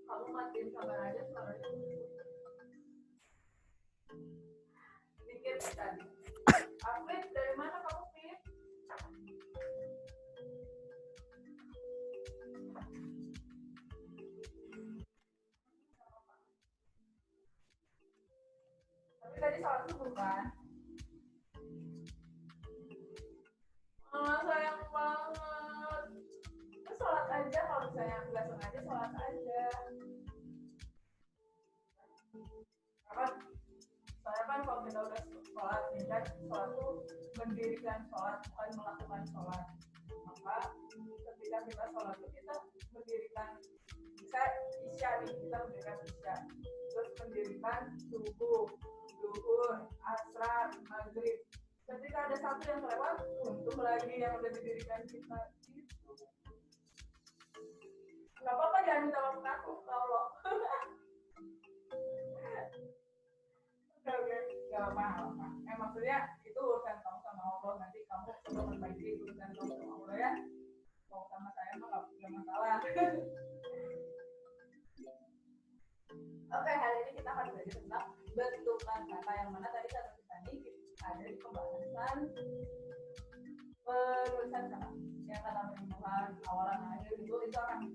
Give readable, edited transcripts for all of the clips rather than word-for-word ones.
Kamu matiin kamera aja suaranya dikit tadi. Afif, dari mana kamu, Fif? Tapi tadi sholat subuh kan? Sayang banget. Terus sholat aja, kalau misalnya nggak sengaja sholat aja. Karena soalnya kan kalau kita udah sholat nih kan, sholat tuh mendirikan sholat, bukan melakukan sholat. Maka ketika kita sholat tuh kita mendirikan, bisa isya nih, kita mendirikan isya, terus mendirikan subuh, zuhur, asar, maghrib. Ketika ada satu yang kelewat, untuk lagi yang udah didirikan kita gitu. Gak apa-apa, jangan minta maaf aku, Allah. Oke, gak apa-apa. Maksudnya itu urusan kamu sama Allah, nanti kamu coba perbaiki urusan kamu sama Allah ya. Kalau sama saya mah gak masalah. Oke, hari ini kita akan belajar tentang bentukan kata, yang mana tadi kata kita ini ada di pembahasan penulisan kata. Yang kata penyembuhan, awalan, akhir itu akan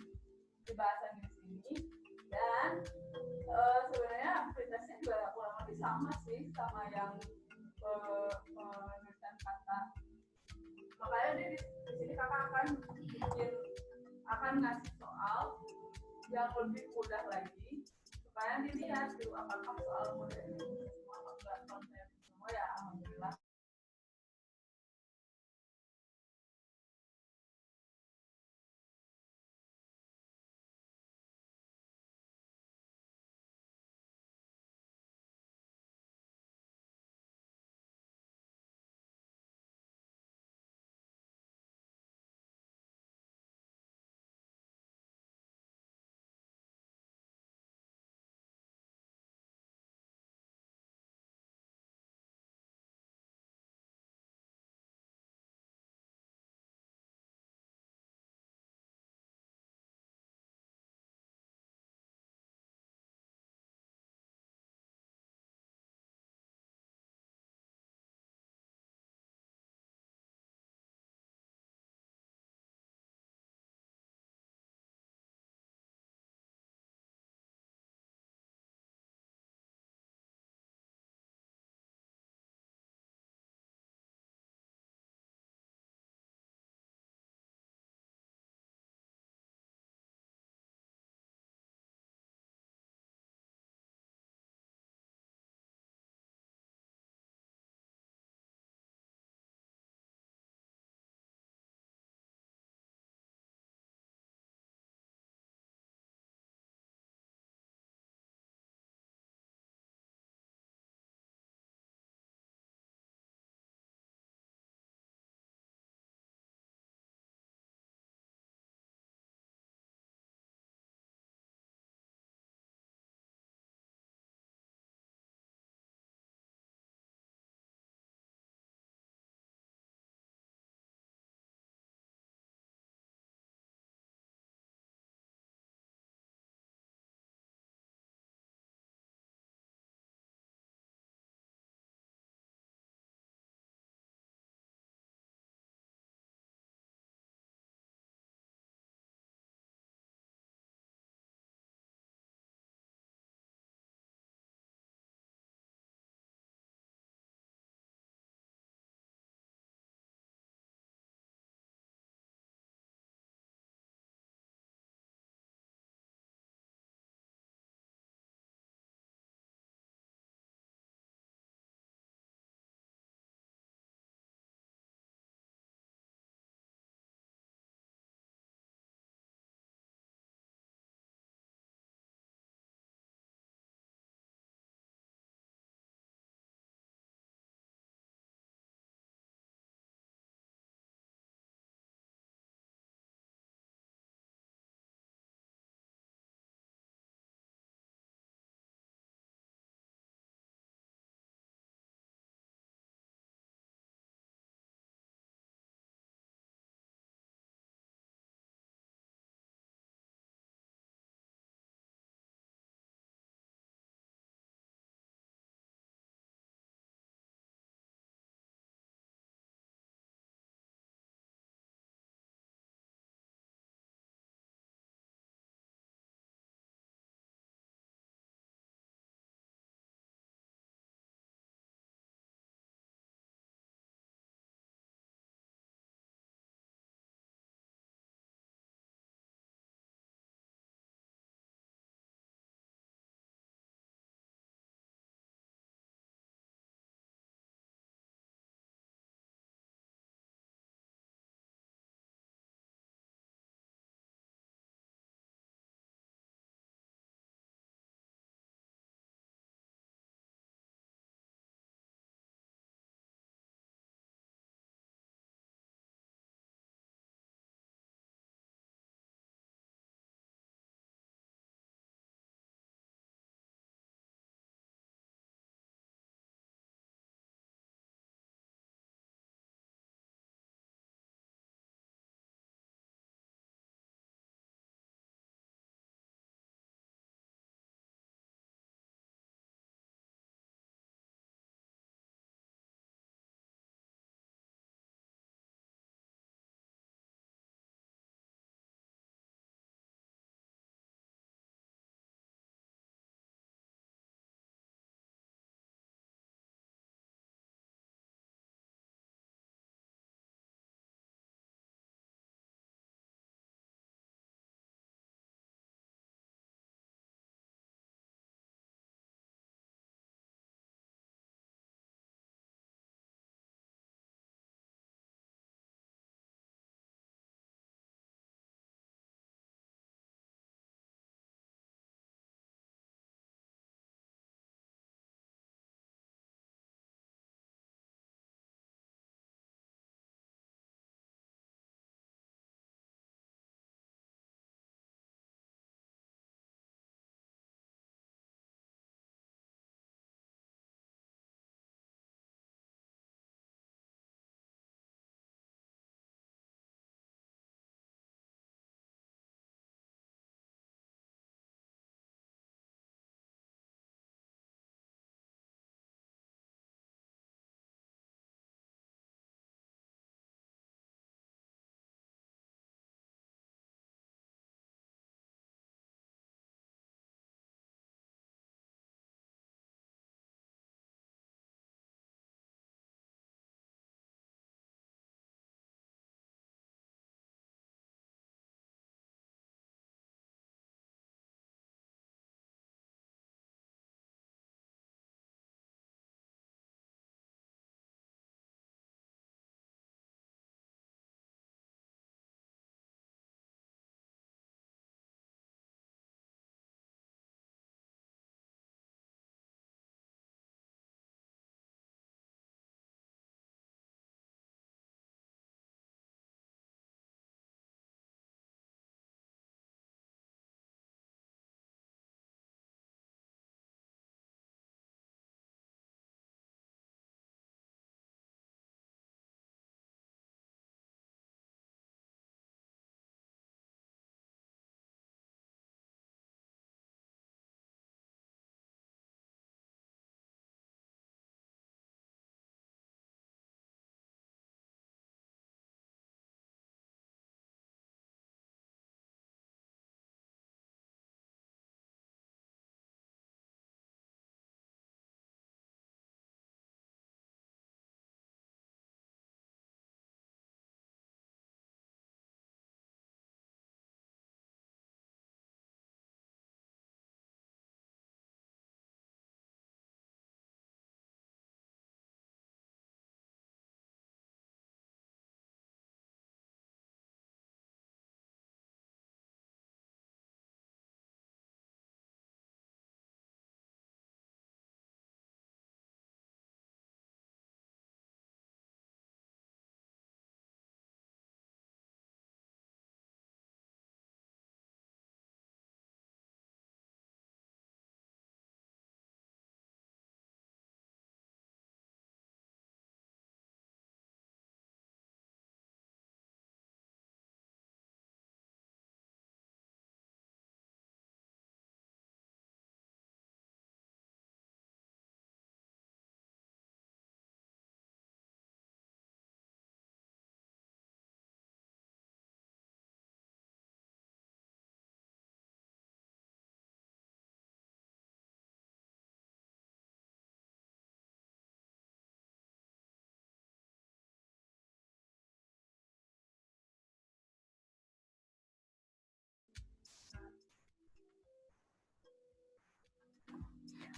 dibahas di sini. Dan sebenarnya prinsipnya juga kurang lebih sama sih sama yang penulisan kata. Makanya di sini kakak akan ngasih soal yang lebih mudah lagi supaya dilihat dulu apakah soal mudah ini semua enggak. Konsep semua ya alhamdulillah.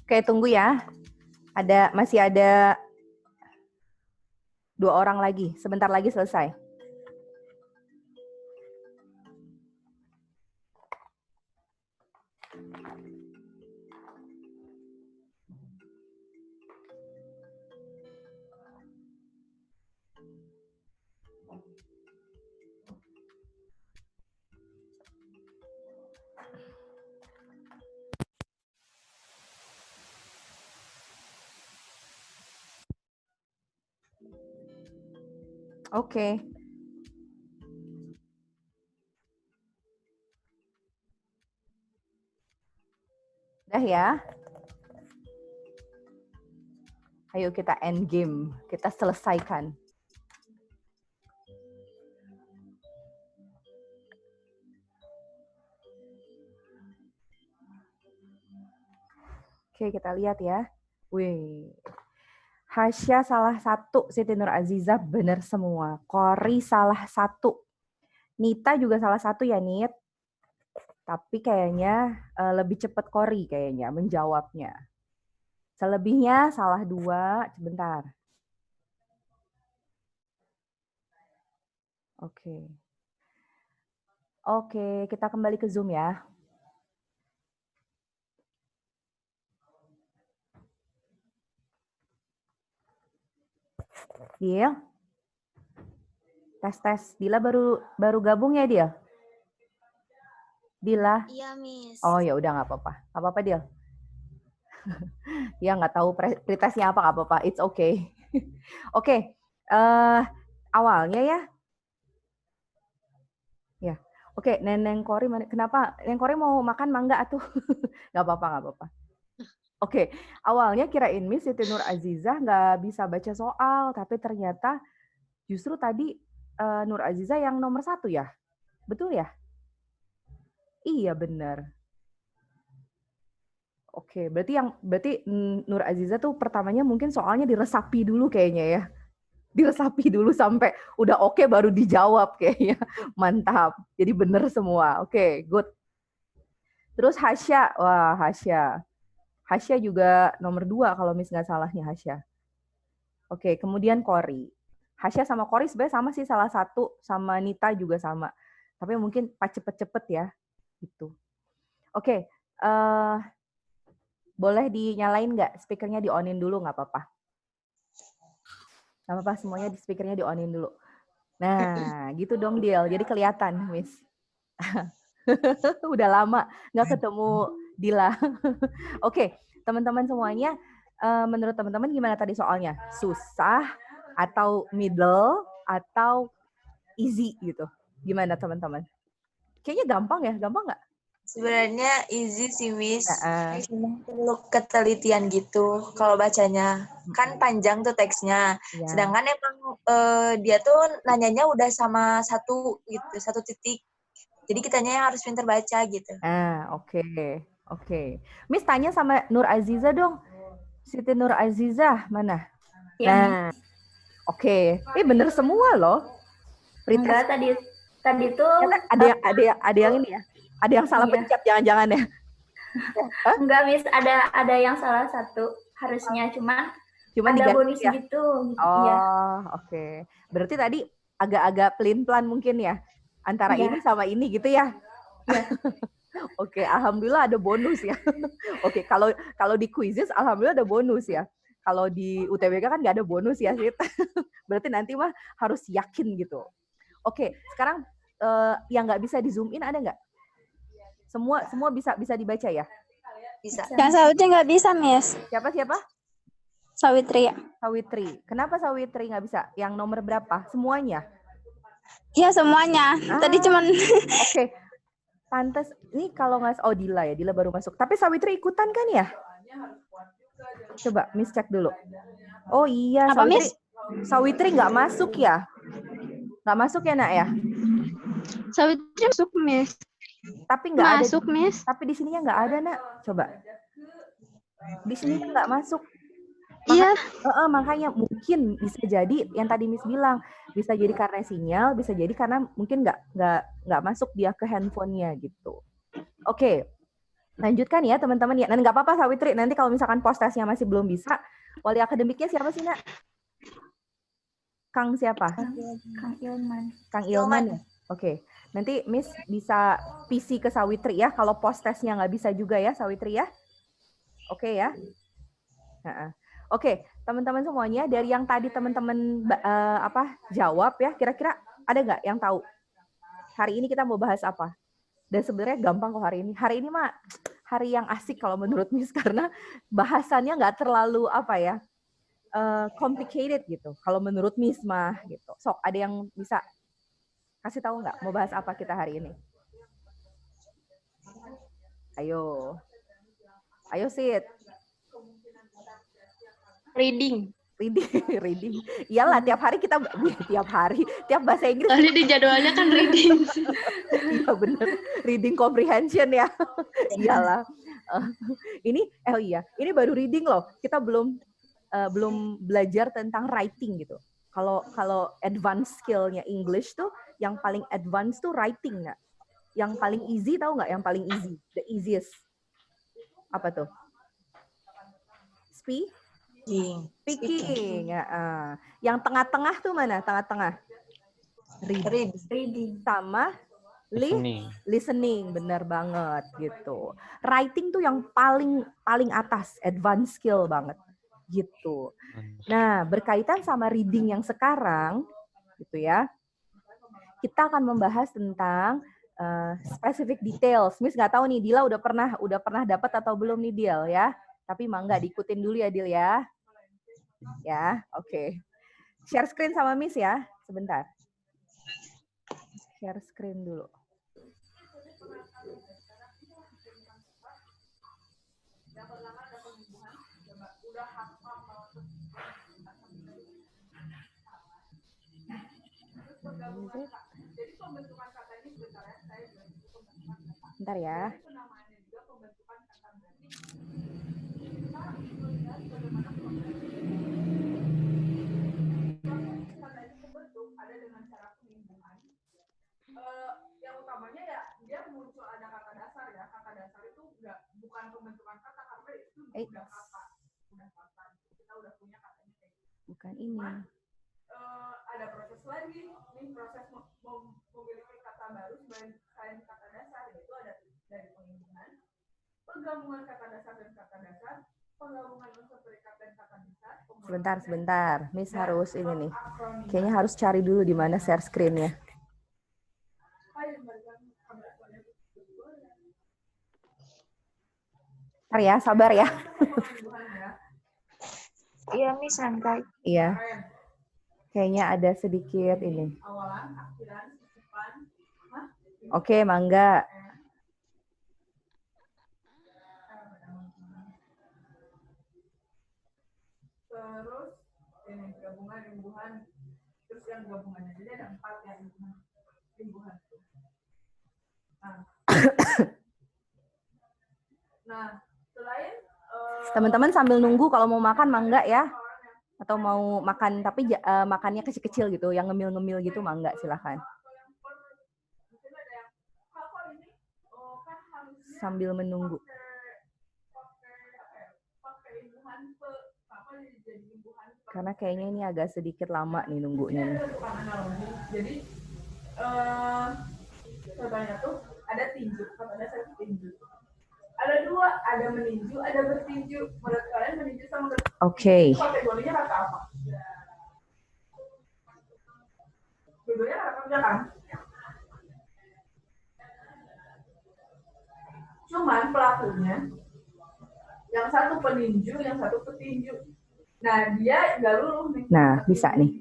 Oke, tunggu ya. Masih ada 2 orang lagi. Sebentar lagi selesai. Oke. Udah ya. Ayo kita end game. Kita selesaikan. Oke, kita lihat ya. Wih. Hasya salah satu, Siti Nur Azizah benar semua. Kori salah satu. Nita juga salah satu ya, Nit. Tapi kayaknya lebih cepat Kori kayaknya menjawabnya. Selebihnya salah 2. Sebentar. Oke. Oke, kita kembali ke Zoom ya. Dil? Tes. Dila baru gabung ya, Dil? Dila? Iya, Miss. Oh, ya udah nggak apa-apa. Nggak apa-apa, Dil. Ya nggak tahu pretesnya apa, nggak apa-apa. It's okay. Oke. Awalnya ya. Ya. Oke, Neneng Kori, kenapa Neneng Kori mau makan mangga atuh? Nggak apa-apa. Oke, awalnya kirain Miss Siti Nur Azizah nggak bisa baca soal, tapi ternyata justru tadi Nur Azizah yang nomor 1 ya? Betul ya? Iya, benar. Oke, berarti Nur Azizah tuh pertamanya mungkin soalnya diresapi dulu kayaknya ya. Diresapi dulu sampai udah oke baru dijawab kayaknya. Mantap. Jadi benar semua. Oke, good. Terus Hasya, wah Hasya. Hasya juga nomor 2 kalau Miss nggak salah nih Hasya. Oke, kemudian Kori. Hasya sama Kori sebenarnya sama sih, salah satu, sama Nita juga sama. Tapi mungkin pas cepet-cepet ya. Gitu. Oke, boleh dinyalain nggak? Speakernya di-on-in dulu, nggak apa-apa. Nggak apa-apa, semuanya di speakernya di-on-in dulu. Nah, gitu dong, Dil. Jadi kelihatan, Miss. Udah lama nggak ketemu Dila. Oke, teman-teman semuanya, menurut teman-teman gimana tadi soalnya? Susah atau middle atau easy gitu? Gimana teman-teman? Kayaknya gampang ya, gampang nggak? Sebenarnya easy sih, Miss. Cuma perlu ketelitian gitu kalau bacanya. Kan panjang tuh teksnya. Ya. Sedangkan emang dia tuh nanyanya udah sama satu gitu, satu titik. Jadi kitanya yang harus pintar baca gitu. Oke. Miss tanya sama Nur Azizah dong. Siti Nur Azizah mana? Ya, nah, oke. Bener semua loh. Enggak, tadi tuh ada yang ini ya. Ada yang salah pencet jangan-jangan ya. Enggak, Miss, ada yang salah satu harusnya, cuman ada bonus ya? Gitu. Oh, oke. Berarti tadi agak-agak pelin-pelan mungkin ya antara ini sama ini gitu ya. Oke, alhamdulillah ada bonus ya. Oke, kalau di quizzes alhamdulillah ada bonus ya. Kalau di UTBK kan nggak ada bonus ya, Sit. Berarti nanti mah harus yakin gitu. Oke, sekarang yang nggak bisa di zoom in ada nggak? Semua bisa dibaca ya? Bisa. Yang Sawitri nggak bisa, Miss. Siapa? Sawitri. Sawitri. Kenapa Sawitri nggak bisa? Yang nomor berapa? Semuanya? Iya, semuanya. Tadi cuman... Oke. Pantes. Ini kalau nggak... Oh, Dila ya. Dila baru masuk. Tapi Sawitri ikutan kan ya? Coba Miss cek dulu. Oh iya. Apa, Miss? Sawitri nggak masuk ya? Nggak masuk ya, Nak ya? Sawitri masuk, Miss. Tapi nggak ada. Masuk, Miss. Tapi di sininya nggak ada, Nak. Coba. Di sini nggak masuk. Iya. Makanya mungkin bisa jadi yang tadi Miss bilang, bisa jadi karena sinyal, bisa jadi karena mungkin nggak masuk dia ke handphonenya gitu. Oke. Lanjutkan ya teman-teman ya. Nanti nggak apa-apa Sawitri, nanti kalau misalkan post-testnya masih belum bisa, wali akademiknya siapa sih Nak? Kang siapa? Kang Ilman. Kang Ilman ya? Oke. Nanti Miss bisa PC ke Sawitri ya, kalau post-testnya nggak bisa juga ya Sawitri ya. Oke ya. Oke, teman-teman semuanya, dari yang tadi teman-teman jawab ya, kira-kira ada nggak yang tahu? Hari ini kita mau bahas apa? Dan sebenarnya gampang kok hari ini. Hari ini mah hari yang asik kalau menurut Miss, karena bahasannya nggak terlalu complicated gitu. Kalau menurut Miss mah gitu. Sok, ada yang bisa kasih tahu nggak mau bahas apa kita hari ini? Ayo. Ayo Sid. Reading. Iyalah tiap hari tiap bahasa Inggris. Tadi di jadwalnya kan reading. Iya bener, reading comprehension ya. Iyalah. Ini baru reading loh. Kita belum belajar tentang writing gitu. Kalau advanced skill-nya English tuh, yang paling advanced tuh writing nggak? Yang paling easy tahu nggak? Yang paling easy, the easiest. Apa tuh? Speaking. Yang tengah-tengah tuh mana? Tengah-tengah. Reading. Sama listening. Benar banget gitu. Writing tuh yang paling atas, advanced skill banget gitu. Nah, berkaitan sama reading yang sekarang gitu ya. Kita akan membahas tentang specific details. Miss nggak tahu nih Dila udah pernah dapat atau belum nih Dil ya. Tapi mangga diikutin dulu ya Dil ya. Ya, oke. Share screen sama Miss ya, sebentar. Share screen dulu. Bentar ya. Yang utamanya ya dia muncul ada kata dasar ya. Kata dasar itu bukan pembentukan kata, karena itu udah kata. Kita udah punya katanya kayak gitu. Bukan ini. Ada proses lagi, nih proses memiliki kata baru selain kata dasar, yaitu ada dari penggabungan, kata dasar dan kata dasar, penggabungan unsur perikat dan kata dasar. Sebentar. Miss harus ini nih. Kayaknya harus cari dulu di mana share screen-nya. Bentar ya, sabar ya. Iya, Miss, santai. Iya. Kayaknya ada sedikit ini. Oke, mangga. Terus ini gabungan, terus yang gabungannya jadi ada 4 yang imbuhan. Nah, selain teman-teman sambil nunggu kalau mau makan mangga ya. Atau mau makan tapi makannya kecil-kecil gitu, yang ngemil-ngemil gitu mangga silahkan. Sambil menunggu. Karena kayaknya ini agak sedikit lama nih nunggunya. Jadi contohnya tuh ada tinju, kata dasar tinju. Ada 2, ada meninju, ada bertinju. Menurut kalian meninju sama bertinju itu kategorinya kata apa? Dua-duanya kata kerja kan? Cuman pelakunya, yang satu peninju, yang satu petinju. Nah, dia nggak luluh nih. Nah, bisa nih.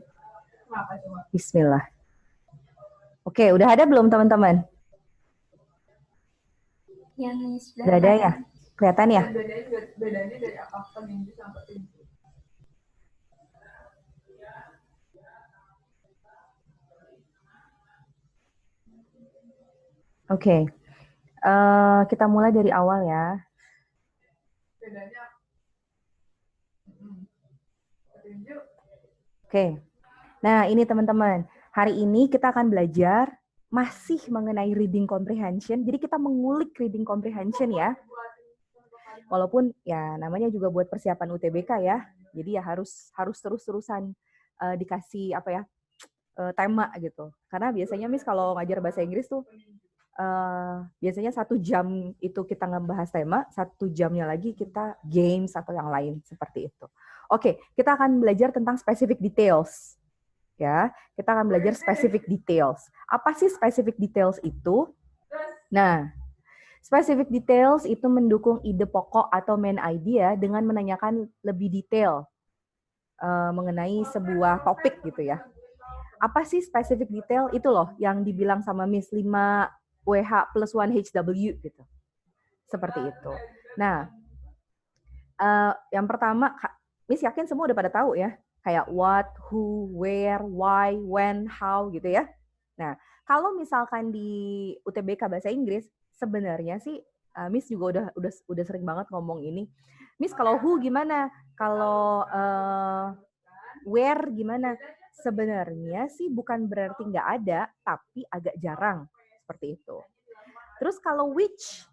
Kenapa coba? Bismillah. Oke, udah ada belum teman-teman? Ya, Miss. Udah ada ya? Kelihatan ya? Bedanya dari apa peninju sama petinju? Oke. Kita mulai dari awal ya. Bedanya petinju. Oke. Nah, ini teman-teman. Hari ini kita akan belajar masih mengenai reading comprehension. Jadi kita mengulik reading comprehension ya. Walaupun ya namanya juga buat persiapan UTBK ya. Jadi ya harus terus-terusan dikasih apa ya? Tema gitu. Karena biasanya Miss kalau ngajar bahasa Inggris tuh biasanya 1 jam itu kita ngebahas tema, 1 jamnya lagi kita games atau yang lain seperti itu. Oke, kita akan belajar tentang specific details. Ya, kita akan belajar specific details. Apa sih specific details itu? Nah, specific details itu mendukung ide pokok atau main idea dengan menanyakan lebih detail mengenai sebuah topik gitu ya. Apa sih specific detail? Itu loh yang dibilang sama Miss 5 WH plus 1 HW gitu. Seperti itu. Nah, yang pertama, Miss yakin semua udah pada tahu ya. Kayak what, who, where, why, when, how gitu ya. Nah, kalau misalkan di UTBK Bahasa Inggris, sebenarnya sih Miss juga udah sering banget ngomong ini. Miss kalau who gimana? Kalau where gimana? Sebenarnya sih bukan berarti nggak ada, tapi agak jarang seperti itu. Terus kalau which,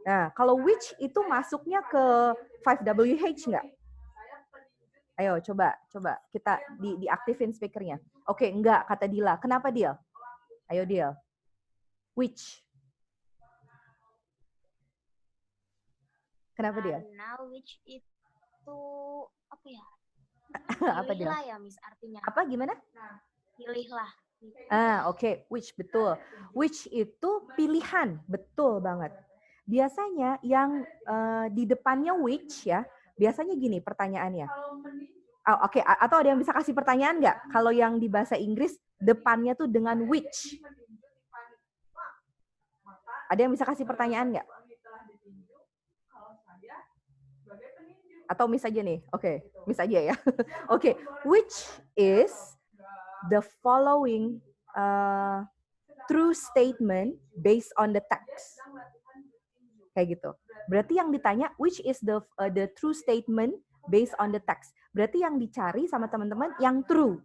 nah kalau which itu masuknya ke 5WH nggak? Ayo coba kita diaktifin speakernya. Oke, enggak kata Dila. Kenapa Dil? Ayo Dil. Which? Kenapa Dil? Karena which itu apa ya? Apa dia? Pilihlah ya, Miss, artinya. Apa gimana? Pilihlah. Oke. Which, betul. Which itu pilihan, betul banget. Biasanya yang di depannya which ya, biasanya gini pertanyaannya. Oke, atau ada yang bisa kasih pertanyaan nggak? Kalau yang di bahasa Inggris depannya tuh dengan which. Ada yang bisa kasih pertanyaan nggak? Atau Miss aja nih? Oke, Miss aja ya. Oke, which is the following true statement based on the text. Kayak gitu. Berarti yang ditanya which is the true statement based on the text. Berarti yang dicari sama teman-teman yang true.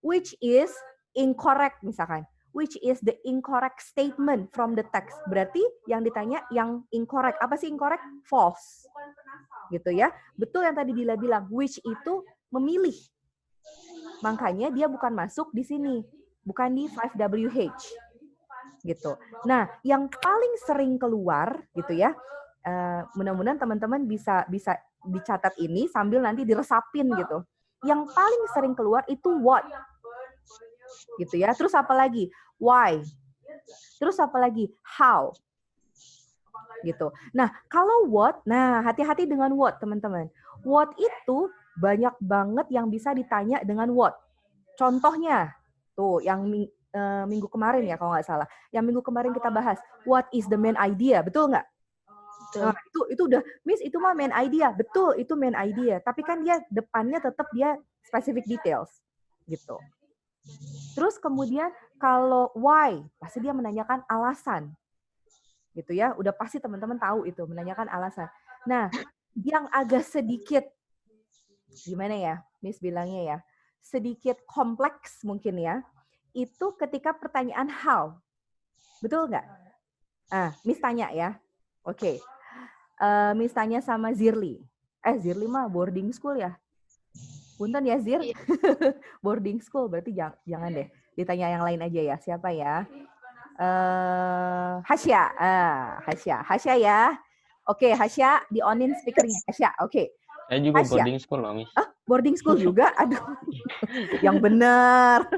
Which is incorrect misalkan. Which is the incorrect statement from the text. Berarti yang ditanya yang incorrect. Apa sih incorrect? False. Gitu ya. Betul yang tadi Dila bilang, which itu memilih. Makanya dia bukan masuk di sini, bukan di 5WH. Gitu. Nah, yang paling sering keluar gitu ya. Mudah-mudahan teman-teman bisa dicatat ini sambil nanti diresapin gitu. Yang paling sering keluar itu what. Gitu ya. Terus apa lagi? Why. Terus apa lagi? How. Gitu. Nah, kalau what, nah hati-hati dengan what, teman-teman. What itu banyak banget yang bisa ditanya dengan what. Contohnya, tuh yang minggu kemarin ya kalau nggak salah. Yang minggu kemarin kita bahas, what is the main idea, betul nggak? Nah, itu udah, Miss itu mah main idea, betul itu main idea. Tapi kan dia depannya tetap dia specific details, gitu. Terus kemudian kalau why, pasti dia menanyakan alasan. Gitu ya, udah pasti teman-teman tahu itu, menanyakan alasan. Nah, yang agak sedikit, gimana ya, Miss bilangnya ya, sedikit kompleks mungkin ya, itu ketika pertanyaan how. Betul nggak? Miss tanya ya, oke. Miss tanya sama Zirli. Zirli mah boarding school ya? Punten ya Zir? Boarding school, berarti jangan deh. Ditanya yang lain aja ya, siapa ya? Hasya. Hasya ya. Oke, Hasya di-onin speakernya. Hasya, oke. Saya juga Hasya. boarding school, Miss. Boarding school juga? Aduh. Yang benar.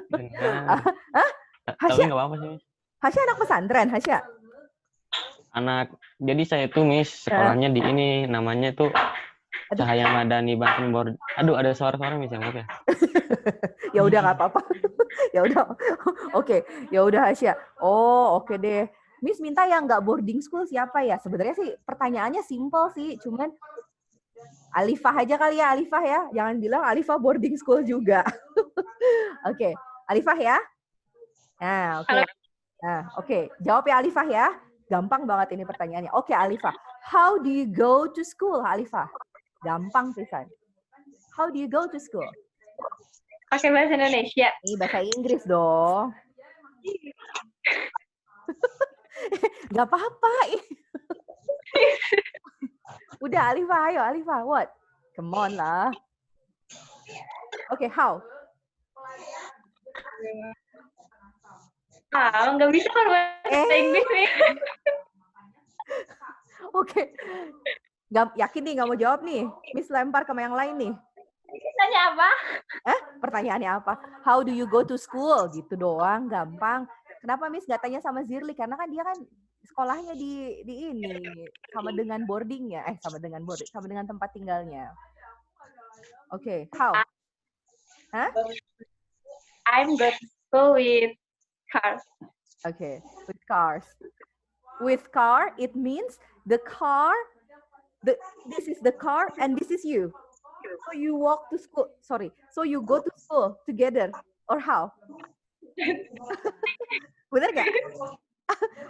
Tapi nggak apa-apa sih, Miss. Hasya anak pesantren, Hasya? Jadi saya tuh, Miss, sekolahnya di ini, namanya tuh Cahaya Madani Banten Board. Aduh, ada suara-suara Miss yang ya. Ya udah nggak apa-apa. Ya udah. Oke, ya udah Hasya. Oh, oke deh. Miss minta yang nggak boarding school siapa ya? Sebenarnya sih pertanyaannya simple sih, cuman Alifah aja kali ya, Alifah ya. Jangan bilang Alifah boarding school juga. Oke, Alifah ya. Nah, oke. Nah, oke. Jawab ya Alifah ya. Gampang banget ini pertanyaannya. Oke, Alifah. How do you go to school, Alifah? Gampang pisan. How do you go to school? Pakai bahasa Indonesia. Ini bahasa Inggris dong. Gak apa-apa. Udah, Alifa, ayo Alifa, what? Come on lah. Oke, how? Nggak bisa kalau bahasa Inggris nih. Oke. Nggak, yakin nih nggak mau jawab nih. Miss lempar ke yang lain nih. Tanya apa? Pertanyaannya apa? How do you go to school? Gitu doang, gampang. Kenapa Miss nggak tanya sama Zirli? Karena kan dia kan sekolahnya di ini sama dengan boardingnya, sama dengan tempat tinggalnya. Oke, how? Hah? I'm going to school with cars. Okay, with cars. With car, it means the car. This is the car and this is you. So you walk to school. Sorry. So you go to school together or how? Bener nggak?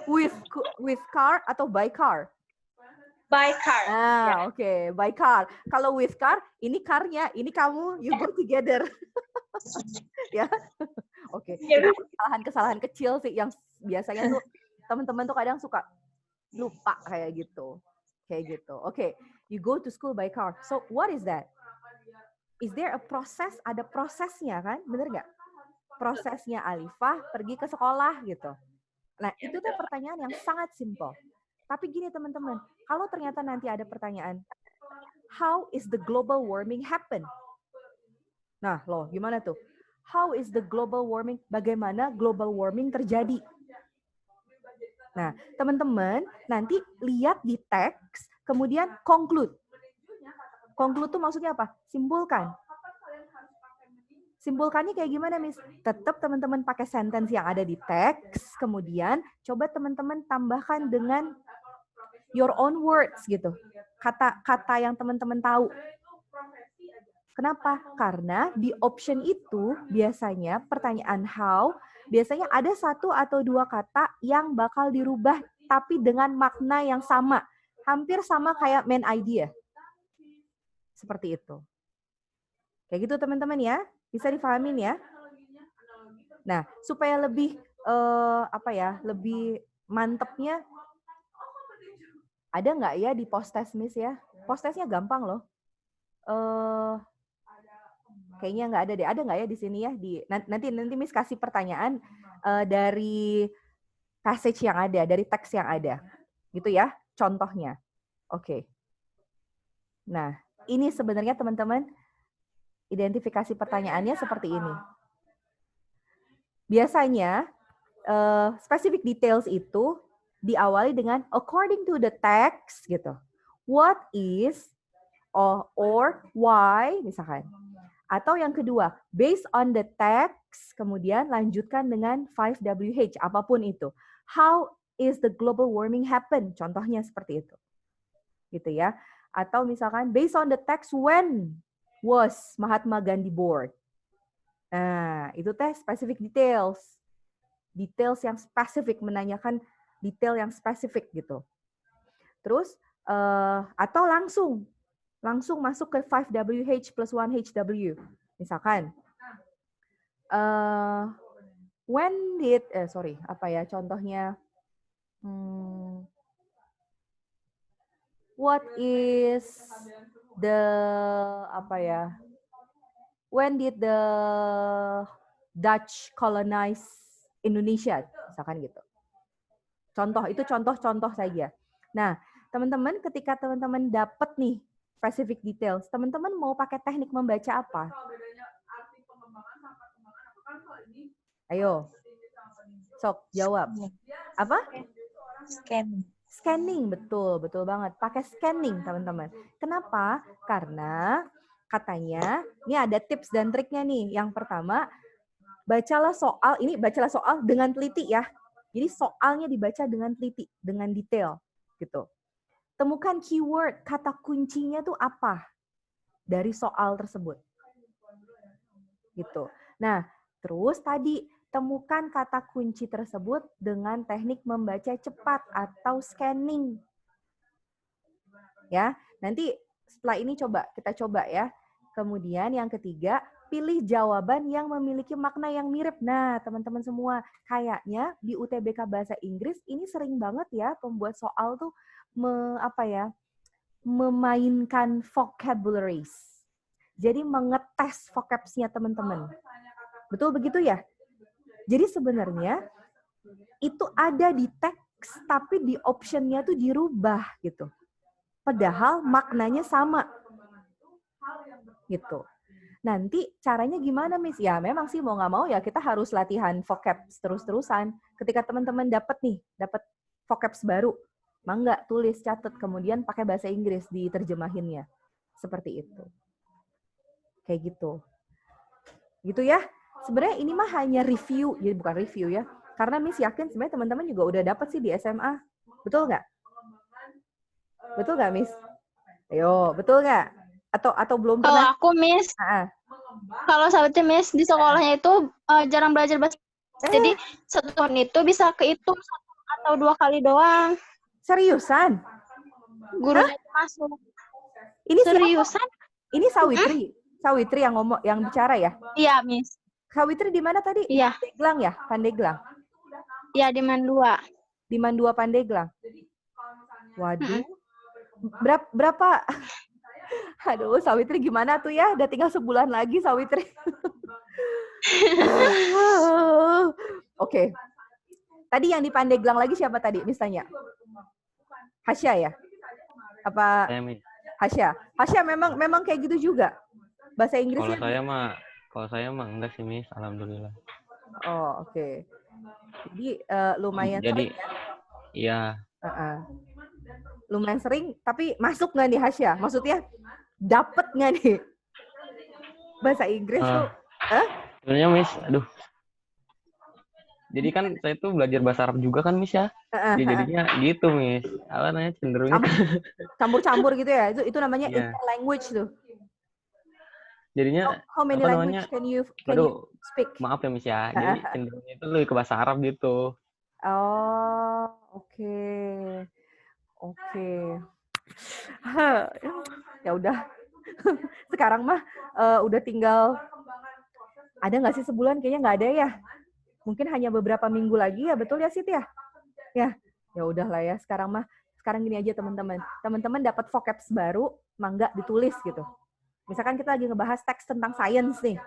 with car atau by car? By car. Oke, by car. Kalau with car, ini car-nya, ini kamu, you go together. Ya. Oke. Kesalahan kecil sih yang biasanya tuh teman-teman tuh kadang suka lupa kayak gitu. Oke, you go to school by car. So what is that? Is there a process? Ada prosesnya kan? Bener nggak? Prosesnya Alifah pergi ke sekolah gitu. Nah, itu tuh pertanyaan yang sangat simple. Tapi gini teman-teman, kalau ternyata nanti ada pertanyaan, how is the global warming happen? Nah, loh, gimana tuh? How is the global warming? Bagaimana global warming terjadi? Nah, teman-teman nanti lihat di teks, kemudian conclude. Conclude tuh maksudnya apa? Simpulkan. Simpulkannya kayak gimana, Miss? Tetap teman-teman pakai sentence yang ada di teks, kemudian coba teman-teman tambahkan dengan your own words gitu. Kata-kata yang teman-teman tahu. Kenapa? Karena di option itu biasanya pertanyaan how, biasanya ada 1 atau 2 kata yang bakal dirubah tapi dengan makna yang sama. Hampir sama kayak main idea. Seperti itu. Kayak gitu teman-teman ya. Bisa dipahamin ya. Nah, supaya lebih lebih mantepnya, ada nggak ya di post test Miss ya? Post testnya gampang loh. Kayaknya nggak ada deh. Ada nggak ya di sini ya? Nanti Miss kasih pertanyaan dari passage yang ada, dari teks yang ada, gitu ya? Contohnya. Oke. Nah, ini sebenarnya teman-teman identifikasi pertanyaannya seperti ini. Biasanya specific details itu diawali dengan according to the text gitu. What is or why misalkan. Atau yang kedua, based on the text, kemudian lanjutkan dengan 5WH apapun itu. How is the global warming happen? Contohnya seperti itu. Gitu ya. Atau misalkan based on the text, when was Mahatma Gandhi born? Nah, itu teh specific details. Details yang spesifik, menanyakan detail yang spesifik gitu. Terus, atau langsung masuk ke 5WH plus 1HW. Misalkan, contohnya, what is when did the Dutch colonize Indonesia, misalkan gitu. Itu contoh saja. Nah, teman-teman ketika teman-teman dapat nih specific details, teman-teman mau pakai teknik membaca apa? Ayo, sok jawab. Apa? Scanning, betul banget. Pakai scanning, teman-teman. Kenapa? Karena katanya, ini ada tips dan triknya nih. Yang pertama, bacalah soal dengan teliti ya. Jadi soalnya dibaca dengan teliti, dengan detail gitu. Temukan keyword, kata kuncinya tuh apa dari soal tersebut. Gitu. Nah, terus tadi temukan kata kunci tersebut dengan teknik membaca cepat atau scanning. Ya, nanti setelah ini kita coba ya. Kemudian yang ketiga, pilih jawaban yang memiliki makna yang mirip. Nah, teman-teman semua, kayaknya di UTBK Bahasa Inggris ini sering banget ya pembuat soal tuh memainkan vocabularies. Jadi mengetes vocabs-nya teman-teman. Betul begitu ya? Jadi sebenarnya itu ada di teks, tapi di option-nya tuh dirubah gitu. Padahal maknanya sama. Gitu. Nanti caranya gimana, Miss? Ya memang sih mau nggak mau ya kita harus latihan vocabs terus-terusan. Ketika teman-teman dapat vocabs baru, mangga tulis, catat, kemudian pakai bahasa Inggris diterjemahinnya. Seperti itu. Kayak gitu. Gitu ya. Sebenarnya ini mah hanya review, jadi bukan review ya. Karena Miss yakin sebenarnya teman-teman juga udah dapat sih di SMA. Betul nggak? Betul nggak, Miss? Ayo, betul nggak? Atau belum Kalau pernah? aku, Miss, kalau Savitri, Miss, di sekolahnya itu jarang belajar bahasa. Jadi satu tahun itu bisa kehitung 1 atau 2 kali doang. Seriusan? Gurunya masuk. Ini Seriusan? siapa? Ini Sawitri. Sawitri yang yang bicara ya? Iya, Miss. Sawitri di mana tadi? Iya. Pandeglang ya? Pandeglang. Iya, di Mandua. Di Mandua Pandeglang. Waduh. Berapa? Aduh, Sawitri gimana tuh ya? Udah tinggal sebulan lagi, Sawitri. Oke. Tadi yang di Pandeglang lagi siapa tadi? Misalnya Hasya ya? Apa Hasya? Hasya memang kayak gitu juga. Bahasa Inggrisnya. Kalau saya mah enggak sih, Miss. Alhamdulillah. Oh, oke. Jadi lumayan Jadi, sering ya? Iya. Lumayan sering, tapi masuk nggak nih Hasya? Maksudnya dapet nggak nih bahasa Inggris tuh? Sebenarnya, Miss, aduh. Jadi kan saya tuh belajar bahasa Arab juga kan, Miss ya. Jadinya gitu, Miss. Apa namanya, cenderungnya campur-campur gitu ya. Itu namanya interlanguage tuh. Jadinya how many language can you speak? Maaf ya, Miss ya. Jadi cenderungnya itu lebih ke bahasa Arab gitu. Oh, oke. Ya udah. Sekarang mah udah tinggal ada nggak sih sebulan? Kayaknya nggak ada ya. Mungkin hanya beberapa minggu lagi ya, betul ya Sit ya? Ya udahlah ya. Sekarang gini aja teman-teman. Teman-teman dapat vocabs baru, mangga ditulis gitu. Misalkan kita lagi ngebahas teks tentang science nih.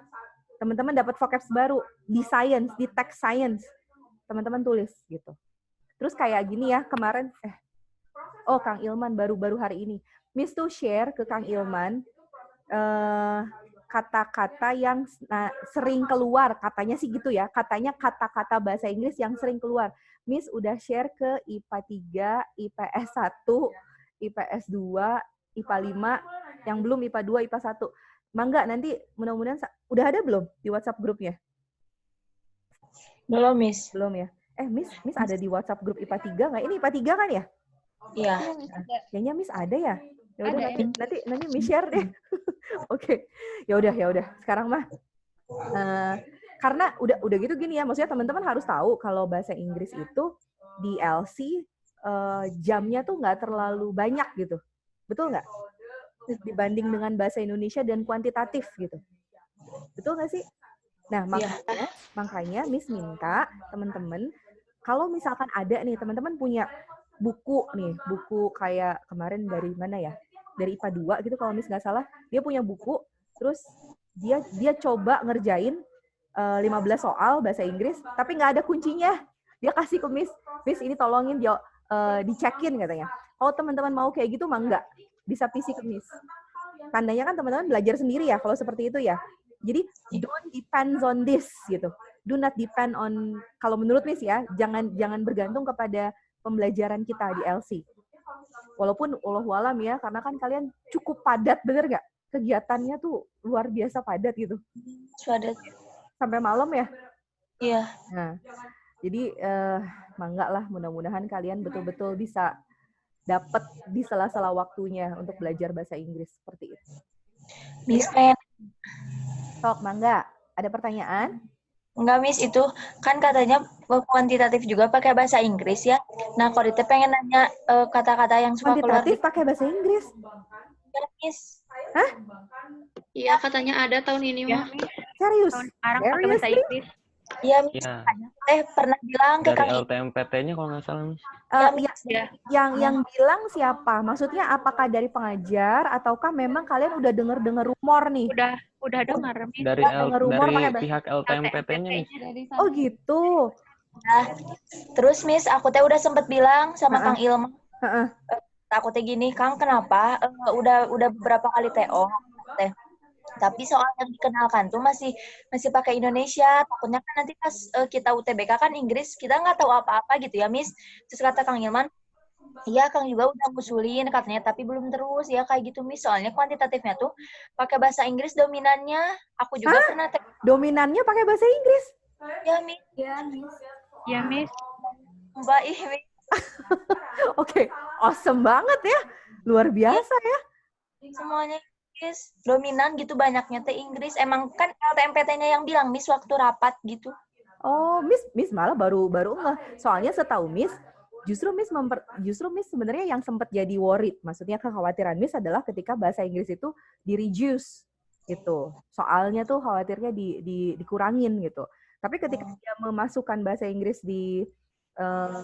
Teman-teman dapat vocabs baru di science, di teks science. Teman-teman tulis gitu. Terus kayak gini ya, kemarin Kang Ilman baru hari ini. Miss tuh share ke Kang Ilman kata-kata yang sering keluar, katanya sih gitu ya. Katanya kata-kata bahasa Inggris yang sering keluar. Miss udah share ke IPA 3, IPS 1, IPS 2, IPA 5, yang belum IPA 2, IPA 1. Mangga nanti mudah-mudahan udah ada belum di WhatsApp grupnya? Belum, Miss. Belum ya? Miss ada di WhatsApp grup IPA 3 nggak? Ini IPA 3 kan ya? Iya. Kayaknya Miss ada ya? Ya udah nanti Miss share deh. Oke. Ya udah. Sekarang mah karena udah gitu gini ya, maksudnya teman-teman harus tahu kalau bahasa Inggris itu di LC jamnya tuh nggak terlalu banyak gitu. Betul nggak? Dibanding dengan bahasa Indonesia dan kuantitatif gitu. Betul nggak sih? Nah, makanya Miss minta teman-teman, kalau misalkan ada nih, teman-teman punya buku kayak kemarin dari mana ya? Dari IPA 2 gitu kalau Miss nggak salah. Dia punya buku, terus dia coba ngerjain 15 soal bahasa Inggris, tapi nggak ada kuncinya. Dia kasih ke Miss ini tolongin dicekin katanya. Kalau teman-teman mau kayak gitu, mah enggak. Bisa PC ke Miss. Tandanya kan teman-teman belajar sendiri ya, kalau seperti itu ya. Jadi, don't depend on this, gitu. Do not depend on, kalau menurut Miss ya, jangan bergantung kepada pembelajaran kita di LC. Walaupun, wallahualam ya, karena kan kalian cukup padat, bener nggak? Kegiatannya tuh luar biasa padat gitu. Padat. Sampai malam ya? Iya. Nah, jadi, mangga lah, mudah-mudahan kalian betul-betul bisa dapat di sela-sela waktunya untuk belajar bahasa Inggris seperti itu. Miss, Sok, mangga. Ada pertanyaan? Enggak, Miss, itu kan katanya kuantitatif juga pakai bahasa Inggris ya. Nah, kalau Rita pengen nanya kata-kata yang suka keluar. Kuantitatif pakai bahasa Inggris? Ya, Miss. Hah? Iya, katanya ada tahun ini mah. Serius? Tahun sekarang pakai bahasa Inggris. Iya, Miss. Iya. Pernah bilang ke Dari Kang LTMPT-nya kalau nggak salah, Miss. Yang bilang siapa? Maksudnya apakah dari pengajar ataukah memang kalian udah dengar rumor nih? Udah dengar, Miss. Dari rumor pakai pihak LTMPT-nya, Miss. Oh gitu. Nah, terus Miss, aku teh udah sempet bilang sama Kang Ilman. Aku teh gini, Kang, kenapa? Udah beberapa kali TO teh. Tapi soal yang dikenalkan tuh masih pakai Indonesia. Takutnya kan nanti pas kita UTBK kan Inggris, kita nggak tahu apa-apa gitu ya, Miss. Terus kata Kang Ilman, iya, Kang juga udah ngusulin katanya, tapi belum terus ya kayak gitu, Miss. Soalnya kuantitatifnya tuh pakai bahasa Inggris dominannya. Aku juga pernah dominannya pakai bahasa Inggris. Ya, Miss. Ya, Miss. Mbak, Miss. Oke, awesome banget ya. Luar biasa ya. Semuanya Inggris, dominan gitu banyaknya teh Inggris. Emang kan LTMPT-nya yang bilang, Miss, waktu rapat gitu. Oh, Miss malah baru ngeh. Soalnya setahu Miss, justru Miss sebenarnya yang sempat jadi worried. Maksudnya kekhawatiran Miss adalah ketika bahasa Inggris itu di-reduce gitu. Soalnya tuh khawatirnya dikurangin gitu. Tapi ketika dia memasukkan bahasa Inggris di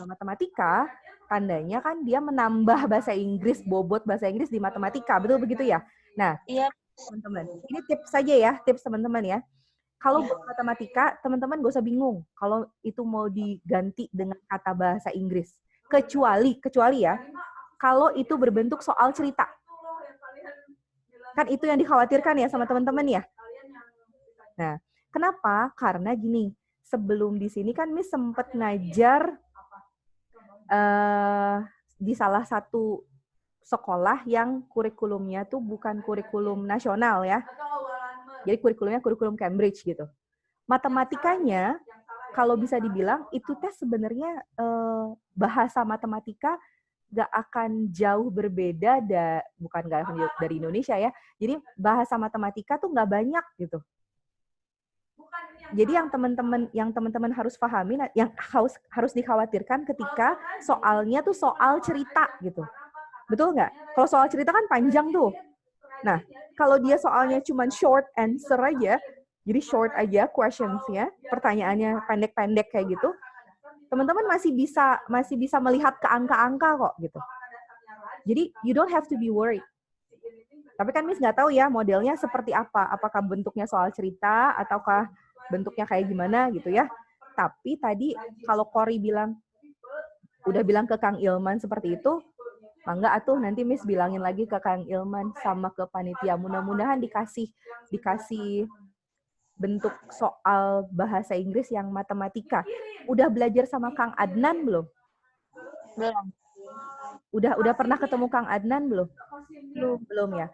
matematika, tandanya kan dia menambah bahasa Inggris, bobot bahasa Inggris di matematika. Betul begitu ya? Nah, iya, teman-teman, ini tips saja ya, tips teman-teman ya. Kalau buat matematika, teman-teman gak usah bingung kalau itu mau diganti dengan kata bahasa Inggris. Kecuali ya, kalau itu berbentuk soal cerita. Kan itu yang dikhawatirkan ya sama teman-teman ya. Nah, kenapa? Karena gini, sebelum di sini kan Miss sempat ngajar di salah satu sekolah yang kurikulumnya tuh bukan kurikulum nasional ya. Jadi kurikulumnya kurikulum Cambridge gitu. Matematikanya, kalau bisa dibilang, itu tes sebenarnya bahasa matematika gak akan jauh berbeda, bukan gak akan jauh dari Indonesia ya. Jadi bahasa matematika tuh gak banyak gitu. Jadi yang teman-teman harus pahami, yang harus dikhawatirkan ketika soalnya tuh soal cerita gitu. Betul nggak? Kalau soal cerita kan panjang tuh. Nah, kalau dia soalnya cuma short answer aja, jadi short aja questions-nya, pertanyaannya pendek-pendek kayak gitu, teman-teman masih bisa melihat ke angka-angka kok gitu. Jadi you don't have to be worried. Tapi kan Miss nggak tahu ya modelnya seperti apa. Apakah bentuknya soal cerita ataukah bentuknya kayak gimana gitu ya. Tapi tadi kalau Cory udah bilang ke Kang Ilman seperti itu, mangga atuh nanti Miss bilangin lagi ke Kang Ilman sama ke panitia. Mudah-mudahan dikasih bentuk soal bahasa Inggris yang matematika. Udah belajar sama Kang Adnan belum? Belum. Udah pernah ketemu Kang Adnan belum? Belum ya.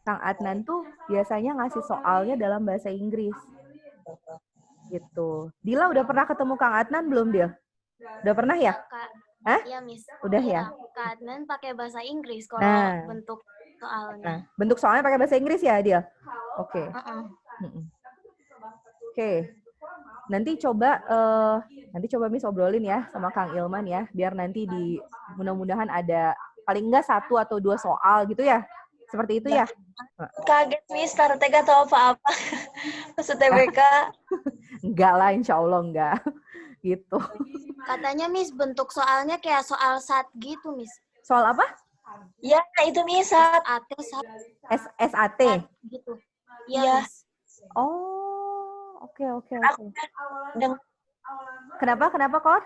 Kang Adnan tuh biasanya ngasih soalnya dalam bahasa Inggris. Gitu. Dila udah pernah ketemu Kang Adnan belum, Dil? Udah pernah ya? Hah? Iya, Miss. Udah ya? Kak Adnan pakai bahasa Inggris kalau bentuk soalnya. Bentuk soalnya pakai bahasa Inggris ya, Dil? Oke. Oke. Nanti coba Miss obrolin ya sama Kang Ilman ya, biar nanti mudah-mudahan ada paling enggak 1 atau 2 soal gitu ya. Seperti itu ya? Kaget, Miss, karena gak tahu apa-apa. Pas UTBK. Enggak lah, insya Allah enggak. Gitu. Katanya, Miss, bentuk soalnya kayak soal SAT gitu, Miss. Soal apa? Ya, itu Miss, SAT. SAT? Gitu. Iya. Oh, oke. Kenapa, Kor?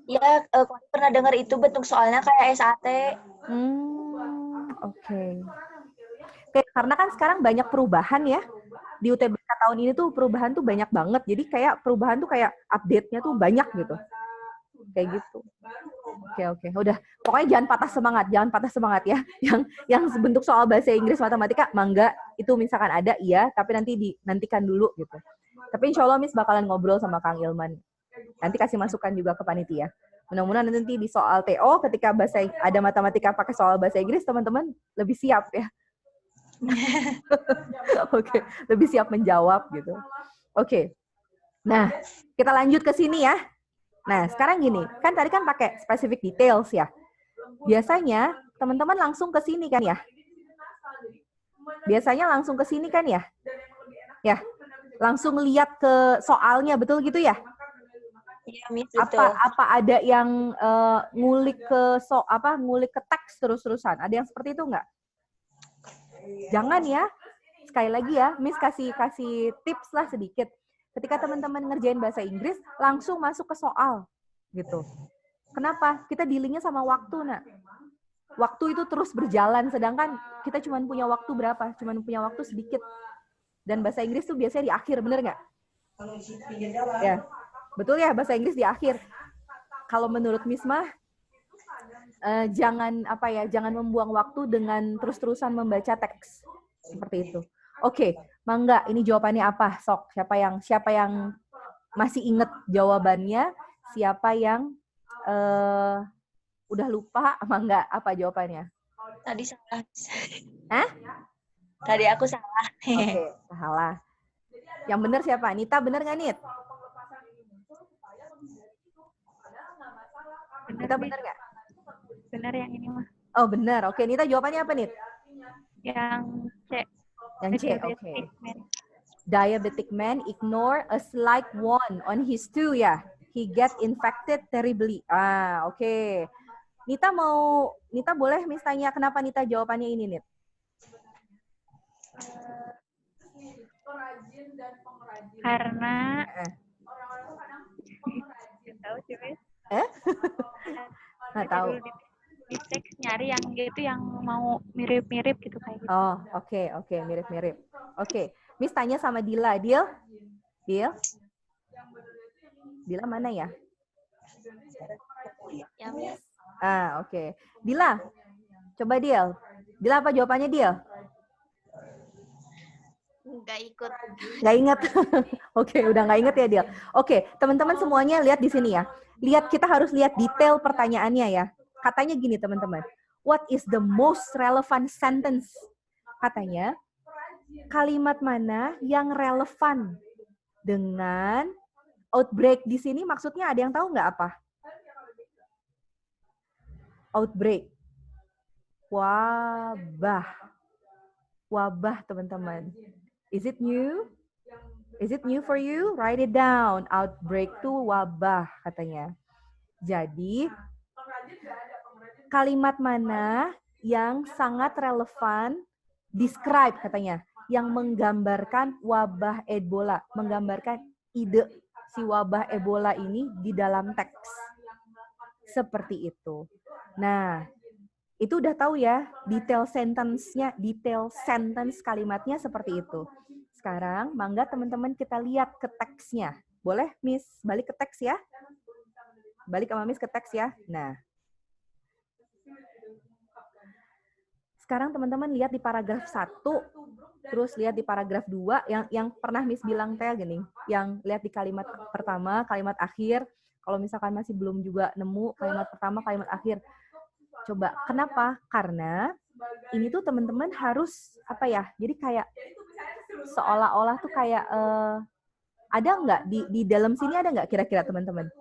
Ya, aku pernah dengar itu bentuk soalnya kayak SAT. Oke, karena kan sekarang banyak perubahan ya. Di UTBK tahun ini tuh perubahan tuh banyak banget. Jadi kayak perubahan tuh kayak update-nya tuh banyak gitu. Kayak gitu. Oke. Udah, pokoknya jangan patah semangat ya. Yang bentuk soal bahasa Inggris matematika, mangga itu misalkan ada iya, tapi nanti dinantikan dulu gitu. Tapi insya Allah Miss bakalan ngobrol sama Kang Ilman. Nanti kasih masukan juga ke panitia. Mudah-mudahan nanti di soal TO ketika ada matematika pakai soal bahasa Inggris, teman-teman lebih siap ya. Oke, lebih siap menjawab gitu. Oke. Nah, kita lanjut ke sini ya. Nah, sekarang gini, kan tadi kan pakai specific details ya. Biasanya teman-teman langsung ke sini kan ya? Ya. langsung lihat ke soalnya, betul gitu ya? Iya, Miss, betul. Apa ada yang ngulik ke teks terus-terusan? Ada yang seperti itu nggak? Jangan ya. Sekali lagi ya, Miss kasih tips lah sedikit. Ketika teman-teman ngerjain bahasa Inggris, langsung masuk ke soal, gitu. Kenapa? Kita dealingnya sama waktu, nak. Waktu itu terus berjalan, sedangkan kita cuma punya waktu berapa? Cuma punya waktu sedikit. Dan bahasa Inggris tuh biasanya di akhir, bener nggak? Ya, betul ya, bahasa Inggris di akhir. Kalau menurut Miss mah, jangan membuang waktu dengan terus-terusan membaca teks seperti itu. Oke, Mangga, ini jawabannya apa? Sok, siapa yang masih inget jawabannya? Siapa yang udah lupa? Mangga, apa jawabannya? Tadi salah. Hah? Tadi aku salah. Oke, salah. Yang benar siapa? Nita benar nggak, Nit? Nita benar nggak? Benar yang ini mah. Oh, benar. Oke, Nita jawabannya apa, Nit? Yang C. Yang C, oke. Diabetic man ignore a slight wound on his toe, ya. He get infected terribly. Oke. Nita boleh Miss tanya kenapa Nita jawabannya ini, Nit? Karena tahu sih, Miss. Nggak tahu. Di teks nyari yang gitu yang mau mirip-mirip gitu kayak gitu. Oh, oke, mirip-mirip. Oke, Miss tanya sama Dila. Dila mana ya? Ya, Miss. Oke. Dila, coba Dila apa jawabannya Dila? Nggak ikut. Nggak ingat. Oke, udah nggak ingat ya Dila. Oke, teman-teman semuanya lihat di sini ya. Kita harus lihat detail pertanyaannya ya. Katanya gini teman-teman, what is the most relevant sentence? Katanya, kalimat mana yang relevan dengan outbreak di sini maksudnya ada yang tahu nggak apa? Outbreak. Wabah teman-teman. Is it new? Is it new for you? Write it down. Outbreak tuh wabah katanya. Jadi, kalimat mana yang sangat relevan, describe katanya, yang menggambarkan wabah Ebola, menggambarkan ide si wabah Ebola ini di dalam teks. Seperti itu. Nah, itu udah tahu ya, detail sentence kalimatnya seperti itu. Sekarang, mangga teman-teman kita lihat ke teksnya. Boleh, Miss? Balik ke teks ya. Balik sama Miss ke teks ya. Nah, sekarang teman-teman lihat di paragraf 1, terus lihat di paragraf 2, yang pernah Miss bilang teh gini, yang lihat di kalimat pertama, kalimat akhir, kalau misalkan masih belum juga nemu kalimat pertama, kalimat akhir. Coba, kenapa? Karena ini tuh teman-teman harus, jadi kayak seolah-olah tuh kayak, ada nggak, di dalam sini ada nggak kira-kira teman-teman?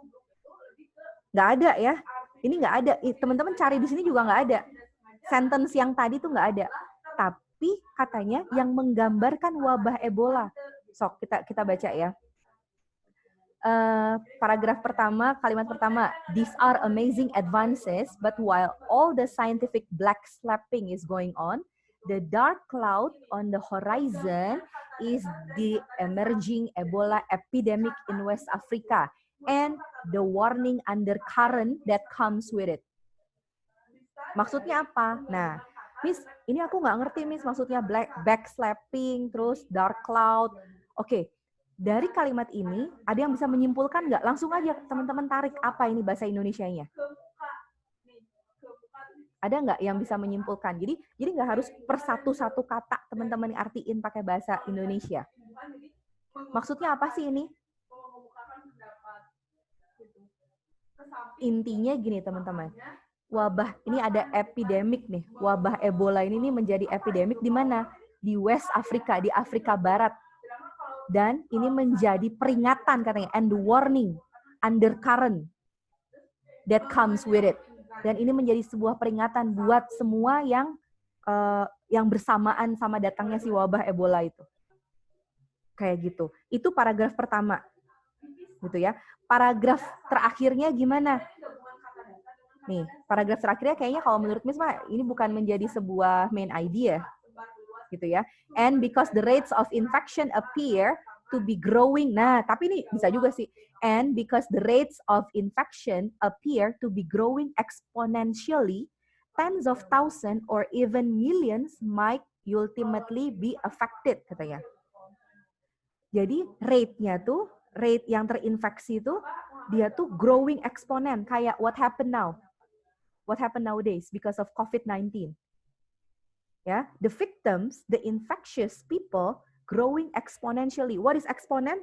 Nggak ada ya, ini nggak ada, teman-teman cari di sini juga nggak ada. Sentence yang tadi tuh nggak ada, tapi katanya yang menggambarkan wabah Ebola. Sok kita baca ya. Paragraf pertama, kalimat pertama. These are amazing advances, but while all the scientific black-slapping is going on, the dark cloud on the horizon is the emerging Ebola epidemic in West Africa and the warning undercurrent that comes with it. Maksudnya apa? Nah, Miss, ini aku nggak ngerti, Miss. Maksudnya backslapping, terus dark cloud. Oke, dari kalimat ini, ada yang bisa menyimpulkan nggak? Langsung aja teman-teman tarik apa ini bahasa Indonesianya. Ada nggak yang bisa menyimpulkan? Jadi nggak harus per satu kata teman-teman artiin pakai bahasa Indonesia. Maksudnya apa sih ini? Intinya gini teman-teman. Wabah, ini ada epidemik nih. Wabah Ebola ini menjadi epidemik di mana? Di West Africa, di Afrika Barat. Dan ini menjadi peringatan katanya, and the warning, undercurrent that comes with it. Dan ini menjadi sebuah peringatan buat semua yang bersamaan sama datangnya si wabah Ebola itu. kayak gitu. Itu paragraf pertama, gitu ya. Paragraf terakhirnya gimana? Nih, paragraf terakhirnya kayaknya kalau menurut Miss mah ini bukan menjadi sebuah main idea, gitu ya. And because the rates of infection appear to be growing. Nah, tapi ini bisa juga sih. And because the rates of infection appear to be growing exponentially, tens of thousands or even millions might ultimately be affected, katanya. Jadi rate-nya tuh, rate yang terinfeksi tuh, dia tuh growing eksponen. Kayak what happened now? What happened nowadays because of COVID-19? Ya, the victims, the infectious people, growing exponentially. What is exponent?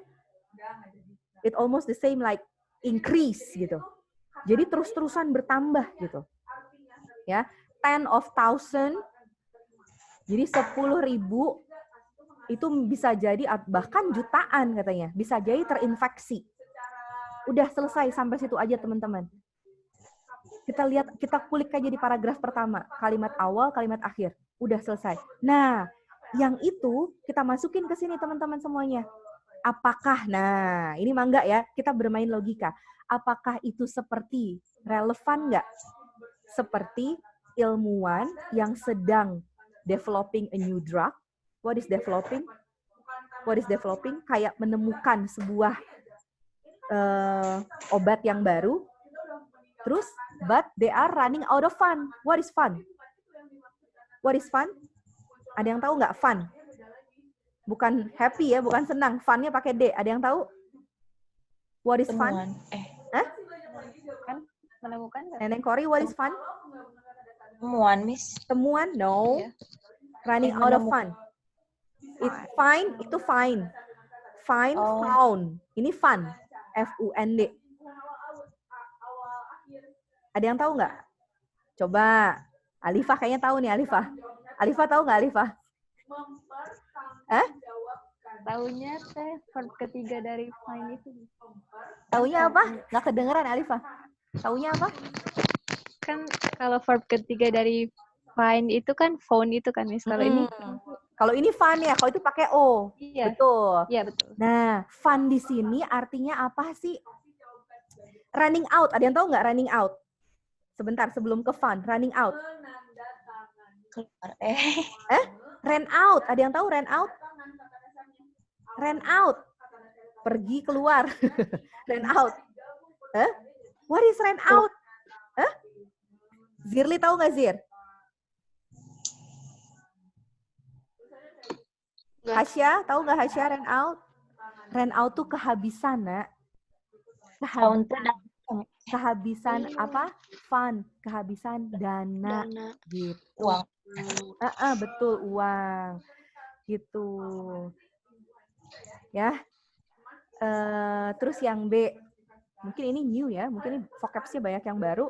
It almost the same like increase gitu. Jadi terus-terusan bertambah gitu. Ya, 10,000, jadi 10.000 itu bisa jadi bahkan jutaan katanya, bisa jadi terinfeksi. Udah selesai sampai situ aja teman-teman. Kita lihat, kita kulik aja di paragraf pertama, kalimat awal, kalimat akhir. Udah selesai. Nah, yang itu kita masukin ke sini teman-teman semuanya. Apakah, nah ini mah enggak ya, kita bermain logika. Apakah itu seperti, relevan enggak? Seperti ilmuwan yang sedang developing a new drug. What is developing? What is developing? Kayak menemukan sebuah obat yang baru. Terus, but they are running out of fun. What is fun? What is fun? Ada yang tahu nggak fun? Bukan happy ya, bukan senang. Fun-nya pakai D. Ada yang tahu? What is fun? Hah? Menemukan nggak? Neneng Kori, what is fun? Temuan, Miss. Temuan? No. Running out of fun. It's fine, itu fine. Fine, found. Ini fun. F-U-N-D. Ada yang tahu nggak? Coba. Alifah kayaknya tahu nih, Alifah. Alifah tahu nggak, Alifah? Taunya verb ketiga dari find itu. Taunya apa? Nggak kedengeran, Alifah. Taunya apa? Kan kalau verb ketiga dari find itu kan found itu kan, Miss. Kalau ini fun ya, kalau itu pakai O. Iya. Betul. Iya, betul. Nah, fun di sini artinya apa sih? Running out. Ada yang tahu nggak running out? Sebentar, sebelum ke fun. Running out. Ran out. Ada yang tahu ran out? Ran out. Pergi keluar. Ran out. What is ran out? Zirli tahu nggak, Zir? Hasya, tahu nggak Hasya ran out? Ran out tuh kehabisan, Nak. Kehabisan apa? Fun, kehabisan dana. Gitu. Uang. Betul, uang. Gitu. Ya. Terus yang B, mungkin ini new ya, mungkin ini vocabsnya banyak yang baru.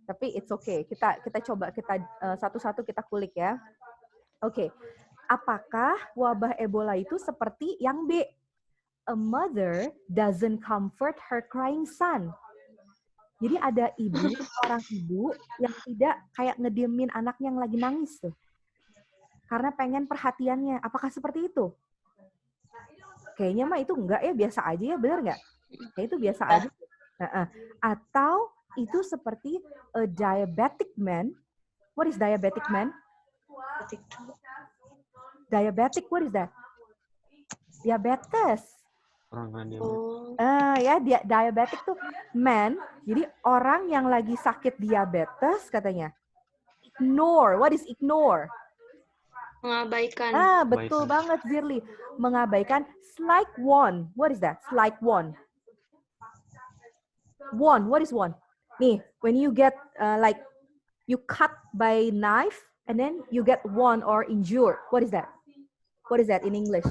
Tapi it's okay. Kita coba satu-satu kita kulik ya. Oke. Apakah wabah Ebola itu seperti yang B? A mother doesn't comfort her crying son. Jadi ada seorang ibu yang tidak kayak ngediemin anaknya yang lagi nangis tuh. Karena pengen perhatiannya. Apakah seperti itu? Kayaknya mah itu enggak ya, biasa aja ya, benar nggak? Kayak itu biasa aja. Atau itu seperti a diabetic man. What is diabetic man? Diabetic, what is that? Diabetes. Ya, diabetic tuh man. Jadi orang yang lagi sakit diabetes katanya. Ignore. What is ignore? Mengabaikan. Betul banget, Zirli. Mengabaikan. Slight one. What is that? Slight one. One. What is one? Nih, when you get like you cut by knife and then you get wound or injured. What is that? What is that in English?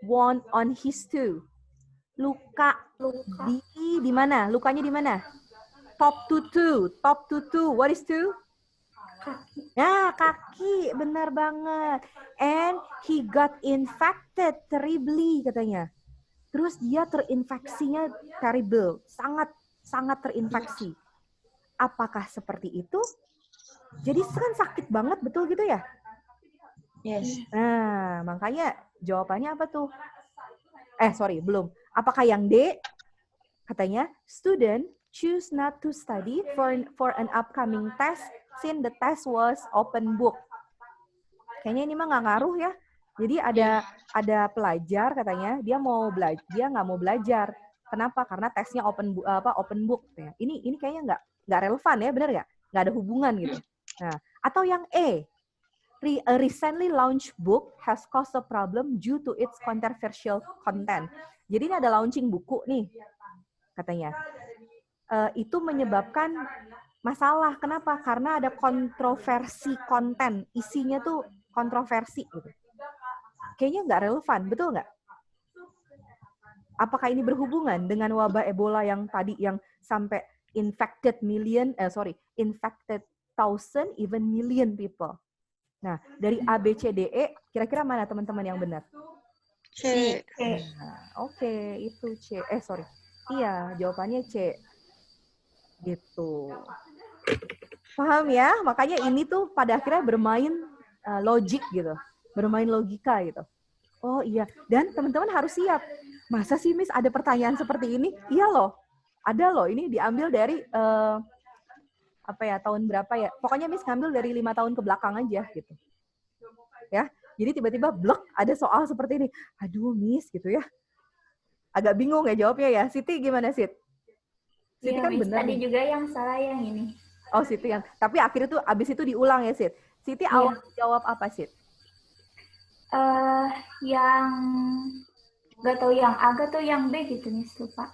Wound on his toe. Luka di mana? Lukanya di mana? Top to toe. Top to toe. What is toe? Kaki. Nah, kaki. Benar banget. And he got infected terribly katanya. Terus dia terinfeksinya terrible. Sangat terinfeksi. Apakah seperti itu? Jadi kan sakit banget, betul gitu ya? Yes. Nah, makanya jawabannya apa tuh? Belum. Apakah yang D? Katanya, student choose not to study for an upcoming test since the test was open book. Kayaknya ini mah nggak ngaruh ya. Jadi ada pelajar katanya dia nggak mau belajar. Kenapa? Karena tesnya open book. Ya. Ini kayaknya nggak relevan ya, benar nggak? Nggak ada hubungan gitu. Nah, atau yang E, a recently launched book has caused a problem due to its controversial content. Jadi ini ada launching buku nih, katanya. Itu menyebabkan masalah. Kenapa? Karena ada kontroversi konten. Isinya tuh kontroversi gitu. Kayaknya nggak relevan, betul nggak? Apakah ini berhubungan dengan wabah Ebola yang tadi yang sampai infected thousand, even million people? Nah, dari A, B, C, D, E, kira-kira mana teman-teman yang benar? C. Nah, oke, itu C. Iya, jawabannya C. Gitu. Paham ya? Makanya ini tuh pada akhirnya bermain logik gitu. Bermain logika gitu. Oh iya, dan teman-teman harus siap. Masa sih Miss ada pertanyaan seperti ini? Iya loh. Ada loh, ini diambil dari tahun berapa ya? Pokoknya Miss ngambil dari 5 tahun ke belakang aja gitu. Ya. Jadi tiba-tiba blok ada soal seperti ini. Aduh Miss gitu ya. Agak bingung ya jawabnya ya. Siti gimana Sit? Siti Iya, kan Miss. benar Tadi nih. juga yang salah yang ini. Oh Siti yang. Tapi akhirnya tuh abis itu diulang ya Sit. Siti awal jawab apa Sit? Yang nggak tahu yang A, nggak tahu yang B gitu Miss, lupa.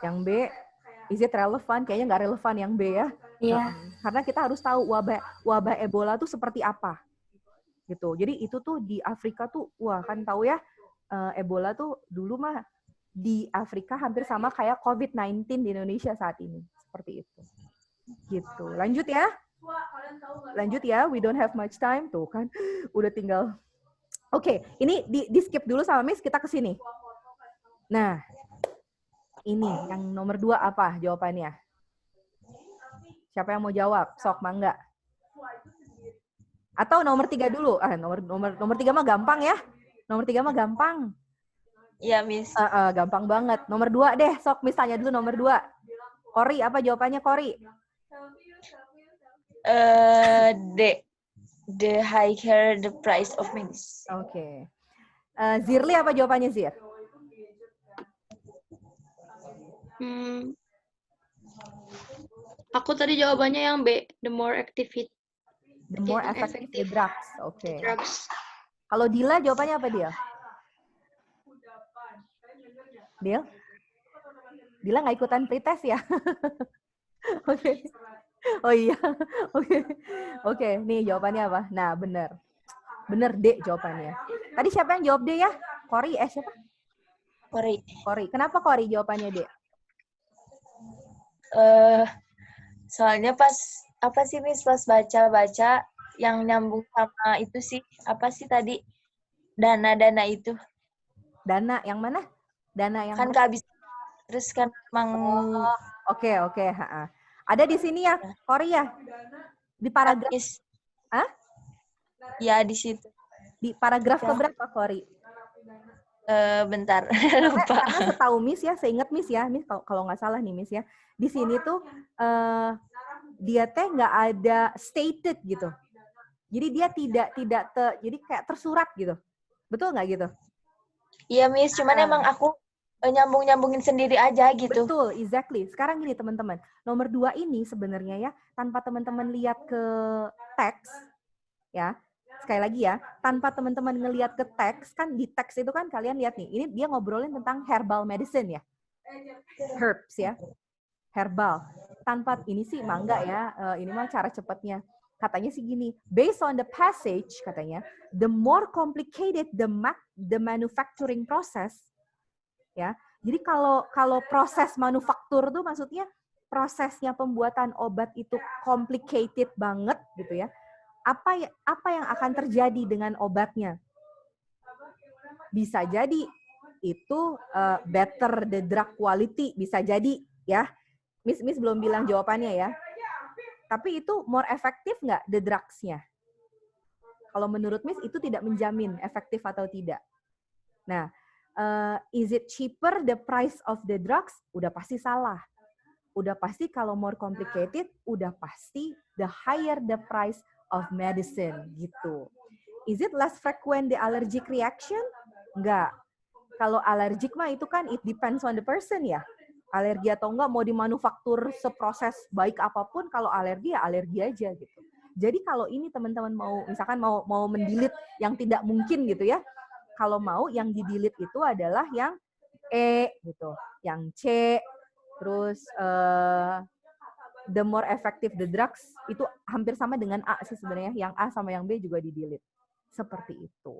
Yang B, is it relevant? Kayaknya nggak relevan yang B ya. Iya. Karena kita harus tahu wabah Ebola tuh seperti apa. Gitu. Jadi itu tuh di Afrika tuh, wah kan tahu ya, Ebola tuh dulu mah di Afrika hampir sama kayak COVID-19 di Indonesia saat ini. Seperti itu. Gitu. Lanjut ya, we don't have much time. Tuh kan, udah tinggal. Oke, ini di skip dulu sama Miss, kita ke sini. Nah, ini yang nomor 2 apa jawabannya? Siapa yang mau jawab? Sok, mangga. Atau nomor 3 dulu? Nomor 3 mah gampang ya. Nomor 3 mah gampang. Iya, Miss. Gampang banget. Nomor 2 deh, sok Miss tanya dulu nomor 2. Kori, apa jawabannya Kori? D. The higher the price of Miss. Oke. Zirli, apa jawabannya Zir? Aku tadi jawabannya yang B, the more effective. The more effective the drugs. Oke. Drugs. Kalau Dila jawabannya apa dia? Dila nggak ikutan pretest ya? Oke. Oh iya. Oke. Nih jawabannya apa? Nah, benar. Benar D jawabannya. Tadi siapa yang jawab D ya? Kori, siapa? Kori. Kenapa Kori jawabannya D? Soalnya pas Miss pas baca yang nyambung sama itu sih, apa sih tadi? Dana itu. Dana yang mana? Dana yang kan mana? kehabisan. Terus kan emang Oke. Ada di sini ya, Korea. Di paragraf. Hah? Ya, di situ. Di paragraf keberapa, Kori? Bentar. Karena setahu Miss ya, seingat Miss ya, Miss kalau nggak salah nih Miss ya, di sini tuh dia teh nggak ada stated gitu. Jadi dia tidak jadi kayak tersurat gitu. Betul nggak gitu? Iya Miss, cuman emang aku nyambungin sendiri aja gitu. Betul, exactly. Sekarang gini teman-teman, nomor 2 ini sebenarnya ya, tanpa teman-teman lihat ke teks, ya, sekali lagi ya, tanpa teman-teman ngelihat ke teks, kan di teks itu kan kalian lihat nih, ini dia ngobrolin tentang herbal medicine ya, herbs ya, herbal. Tanpa ini sih mangga ya, ini mah cara cepatnya. Katanya sih gini, based on the passage, katanya, the more complicated the manufacturing process, ya. Jadi kalau proses manufaktur tuh maksudnya prosesnya pembuatan obat itu complicated banget gitu ya. Apa yang akan terjadi dengan obatnya? Bisa jadi itu better the drug quality, bisa jadi ya. Miss belum bilang jawabannya ya. Tapi itu more efektif nggak the drugs-nya? Kalau menurut Miss itu tidak menjamin efektif atau tidak. Nah, is it cheaper the price of the drugs? Udah pasti salah. Udah pasti kalau more complicated, udah pasti the higher the price of medicine gitu. Is it less frequent the allergic reaction? Enggak. Kalau allergic mah itu kan it depends on the person ya. Alergi atau enggak mau dimanufaktur seproses baik apapun, kalau alergi ya alergi aja gitu. Jadi kalau ini teman-teman mau misalkan mau mendilit yang tidak mungkin gitu ya. Kalau mau yang didilit itu adalah yang E gitu, yang C, terus the more effective the drugs itu hampir sama dengan A sih sebenarnya. Yang A sama yang B juga didilit. Seperti itu.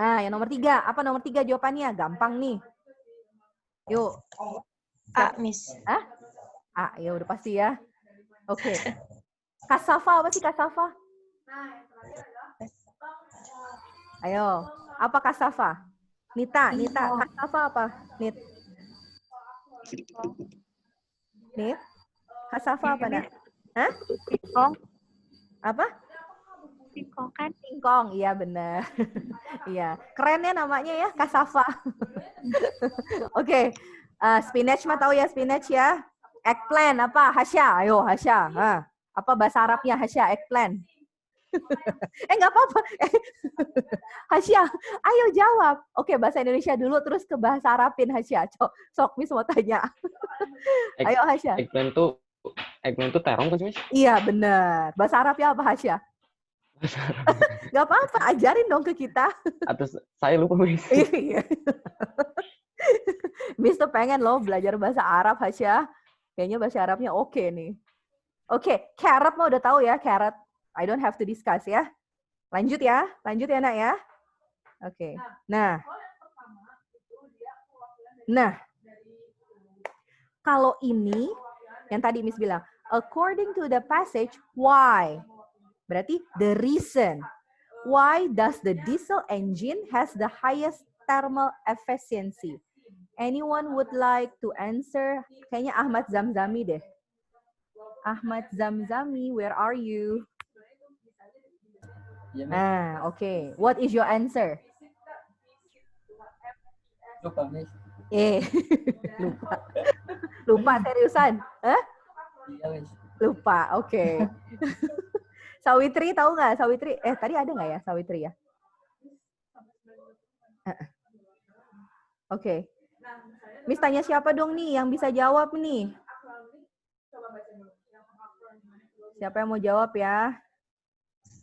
Nah, yang nomor 3. Apa nomor 3 jawabannya? Gampang nih. Yuk. A, Miss. Hah? A, ya udah pasti ya. Oke. Cassava, apa sih cassava? Ayo, apa cassava? Nita, cassava apa? Nit. Cassava apa, Nak? Hah? Singkong. Apa? Singkong kan? Singkong, iya benar. Iya, kerennya namanya ya, cassava. Oke. Spinach mah tahu ya spinach ya. Eggplant apa? Hasya. Ayo Hasya. Apa bahasa Arabnya Hasya? Eggplant. Nggak apa-apa. Hasya, ayo jawab. Oke, bahasa Indonesia dulu terus ke bahasa Arabin Hasya. Sok Miss mau tanya. Ayo Hasya. Eggplant tuh terong kan Miss? Iya benar. Bahasa Arabnya apa Hasya? Nggak apa-apa, ajarin dong ke kita. Atau saya lupa Miss. Iya. Miss tuh pengen loh belajar bahasa Arab, Hasya. Kayaknya bahasa Arabnya oke nih. Oke, carrot mah udah tahu ya, carrot. I don't have to discuss ya. Lanjut ya Nak ya. Oke. Nah, kalau ini yang tadi Miss bilang, according to the passage, why? Berarti the reason. Why does the diesel engine has the highest thermal efficiency? Anyone would like to answer? Kayaknya Ahmad Zamzami deh. Ahmad Zamzami, where are you? Okay. What is your answer? Lupa, Miss. Lupa. Lupa seriusan? Hah? Iya, Miss. Lupa, oke. Sawitri tahu nggak? Sawitri, tadi ada nggak ya Sawitri ya? Oke. Miss tanya siapa dong nih yang bisa jawab nih? Siapa yang mau jawab ya?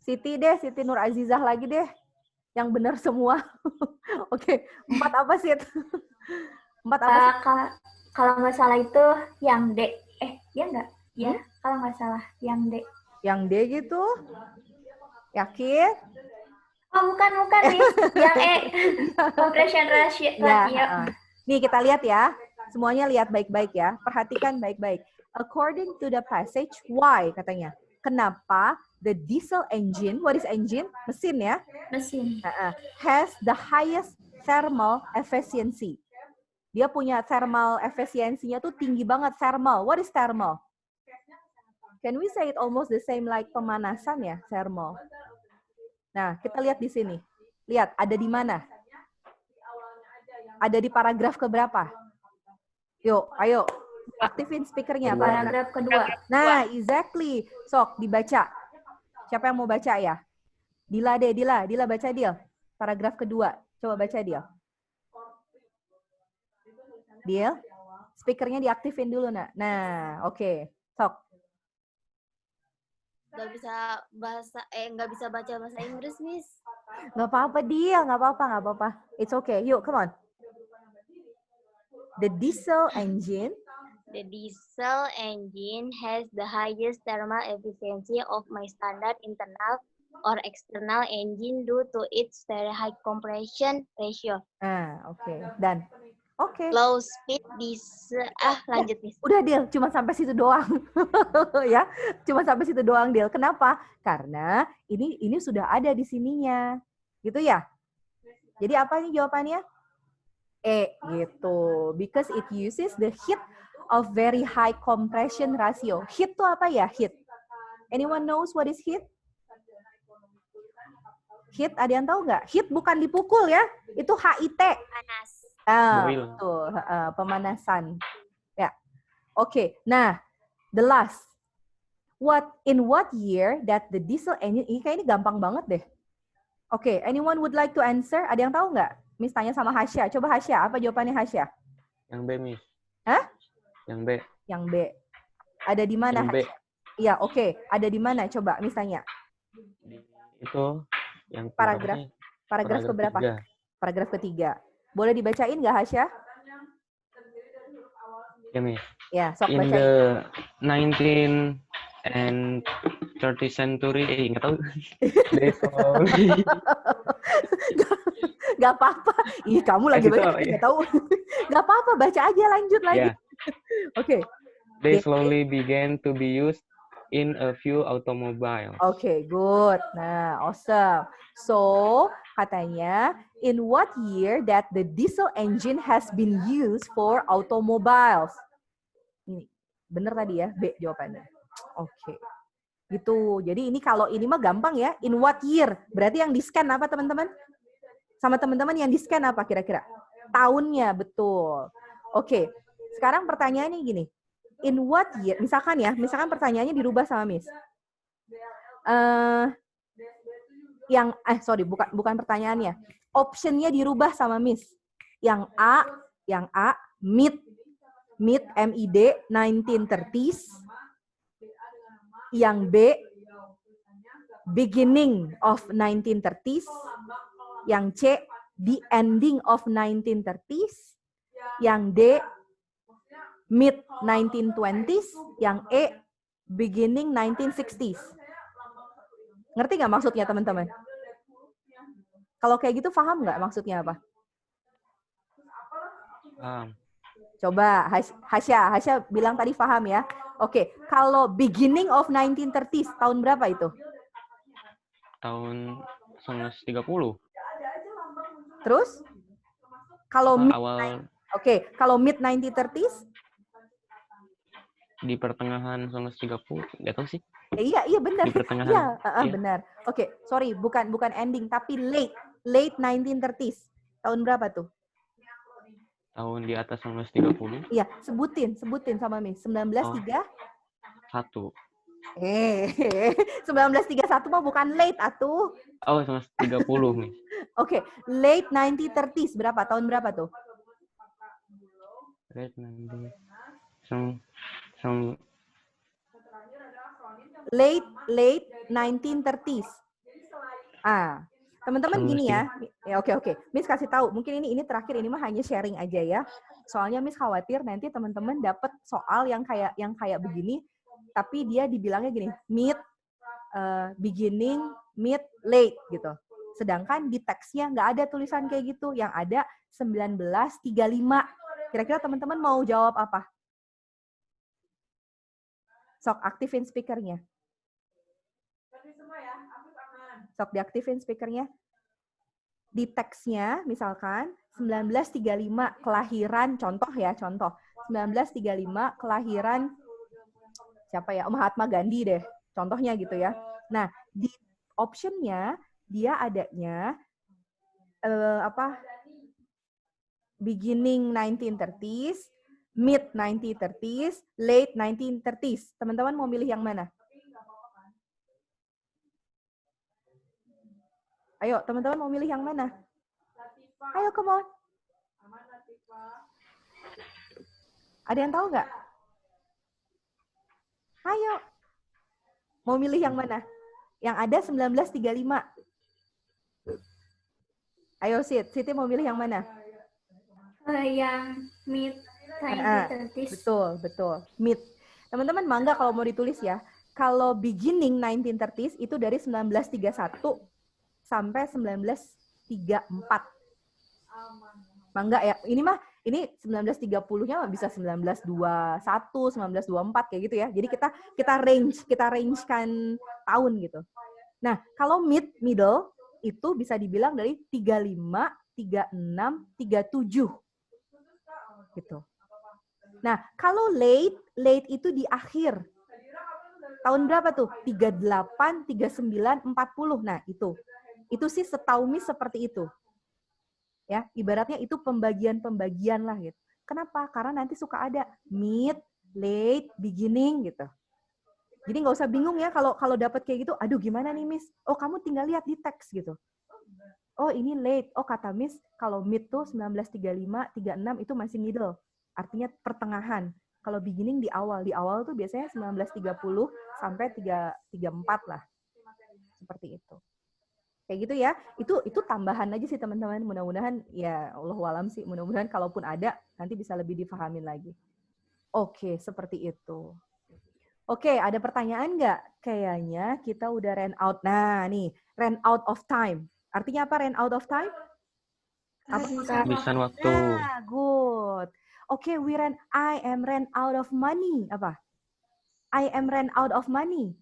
Siti deh, Siti Nur Azizah lagi deh. Yang benar semua. Oke, 4 apa sih? 4 apa sih? Kalau nggak salah itu yang D. Ya nggak? Ya, kalau nggak salah yang D. Yang D gitu? Yakin? Oh, bukan nih. Yang E. Compression ratio. Nih kita lihat ya. Semuanya lihat baik-baik ya. Perhatikan baik-baik. According to the passage, why katanya. Kenapa the diesel engine, what is engine? Mesin ya? Mesin. Has the highest thermal efficiency. Dia punya thermal efisiensinya tuh tinggi banget. Thermal. What is thermal? Can we say it almost the same like pemanasan ya? Thermal. Nah, kita lihat di sini. Lihat, ada di mana? Ada di paragraf keberapa? Yuk, ayo. Aktifin speakernya. Paragraf kedua. Nah, exactly. Sok, dibaca. Siapa yang mau baca ya? Dila deh, Dila. Dila baca, Dil. Paragraf kedua. Coba baca, Dil. Dil, speakernya diaktifin dulu, Nak. Nah, oke. Sok. Nggak bisa baca bahasa Inggris, Miss. Nggak apa-apa, Dil. Nggak apa-apa. It's okay. Yuk, come on. The diesel engine has the highest thermal efficiency of my standard internal or external engine due to its very high compression ratio. Oke. Dan oke. Low speed diesel. Lanjut, Miss. Udah, Dil. Cuma sampai situ doang. Ya, cuma sampai situ doang, Dil. Kenapa? Karena ini sudah ada di sininya. Gitu ya? Jadi apa nih jawabannya? Gitu. Because it uses the heat of very high compression ratio. Heat tuh apa ya? Heat. Anyone knows what is heat? Hit, ada yang tahu nggak? Hit bukan dipukul ya, itu HIT. Panas. Betul, pemanasan. Ya, oke. Nah, the last. In what year that the diesel engine, ini kayak ini gampang banget deh. Oke, anyone would like to answer? Ada yang tahu nggak? Miss tanya sama Hasya. Coba Hasya, apa jawabannya Hasya? Yang B, Miss. Hah? Yang B. Yang B. Ada di mana? Yang B. Iya, oke. Ada di mana? Coba Miss tanya. Itu yang paragraf keberapa? ketiga. Paragraf ketiga. Boleh dibacain nggak Hasya? Ya, Miss. Ya, sok In bacain. the 19 and 30th century, nggak tahu. Gak apa-apa. Ih, kamu lagi baca nggak tahu. Gak apa-apa, baca aja, lanjut lagi. Yeah. Oke. They slowly began to be used in a few automobiles. Oke, good. Nah, awesome. So, katanya, in what year that the diesel engine has been used for automobiles? Ini, bener tadi ya, B jawabannya. Oke. Gitu. Jadi ini kalau ini mah gampang ya. In what year? Berarti yang di-scan apa, teman-teman? Sama teman-teman yang di-scan apa kira-kira? Tahunnya, betul. Oke. Sekarang pertanyaannya gini. In what year? Misalkan pertanyaannya dirubah sama Miss. Bukan pertanyaannya. Optionnya dirubah sama Miss. Yang A, mid MID 1930s. Yang B, beginning of 1930s. Yang C, the ending of 1930s. Yang D, mid 1920s. Yang E, beginning 1960s. Ngerti nggak maksudnya, teman-teman? Kalau kayak gitu, paham nggak maksudnya apa? Coba, Hasya bilang tadi paham ya. Oke, kalau beginning of 1930s, tahun berapa itu? Tahun 1930. Terus? Kalau kalau mid 1930s? Di pertengahan 1930, nggak tahu sih. Iya benar. Di pertengahan. Iya, benar. Oke, sorry, bukan ending, tapi late 1930s. Tahun berapa tuh? Tahun di atas 1930. Iya, sebutin sama Miss. 1931. 1931 mah bukan late atuh. Oh, 1930, Miss. Oke, late 1930s berapa? Tahun berapa tuh? Late 1930s. Late 1930s. Teman-teman gini ya. Oke. Miss kasih tahu. Mungkin ini terakhir, ini mah hanya sharing aja ya. Soalnya Miss khawatir nanti teman-teman dapat soal yang kayak begini, tapi dia dibilangnya gini, mid, beginning, mid, late gitu. Sedangkan di teksnya nggak ada tulisan kayak gitu. Yang ada 1935. Kira-kira teman-teman mau jawab apa? Sok aktifin speakernya. Sok diaktifin speakernya. Di teksnya misalkan 1935 kelahiran, contoh. 1935 kelahiran siapa ya? Mahatma Gandhi deh. Contohnya gitu ya. Nah, di optionnya dia adanya beginning 1930s, mid 1930s, late 1930s. Teman-teman mau milih yang mana? Ayo, teman-teman mau milih yang mana? Ayo, come on. Ada yang tahu nggak? Ayo. Mau milih yang mana? Yang ada 1935. Ayo, Siti mau milih yang mana? Yang mid 1930s. Betul. Mid. Teman-teman mangga kalau mau ditulis ya. Kalau beginning 1930s itu dari 1931 sampai 1934. Mangga ya. Ini 1930-nya bisa 1921, 1924 kayak gitu ya. Jadi kita range-kan tahun gitu. Nah, kalau middle itu bisa dibilang dari 35, 36, 37. Gitu. Nah, kalau late itu di akhir. Tahun berapa tuh? 38, 39, 40. Nah, itu. Itu sih setahu Miss seperti itu. Ya, ibaratnya itu pembagian-pembagian lah gitu. Kenapa? Karena nanti suka ada mid, late, beginning gitu. Jadi nggak usah bingung ya kalau dapat kayak gitu, aduh gimana nih Miss? Oh kamu tinggal lihat di teks gitu. Oh ini late, oh kata Miss kalau mid tuh 1935, 36 itu masih middle. Artinya pertengahan. Kalau beginning di awal tuh biasanya 1930 sampai 334 lah. Seperti itu. Kayak gitu ya. Itu tambahan aja sih teman-teman. Mudah-mudahan ya Allahu alam sih, mudah-mudahan kalaupun ada nanti bisa lebih dipahamin lagi. Oke, seperti itu. Oke, ada pertanyaan nggak? Kayaknya kita udah ran out. Nah, nih, ran out of time. Artinya apa ran out of time? Kehabisan waktu. Nah, good. Oke, I am ran out of money. Apa? I am ran out of money.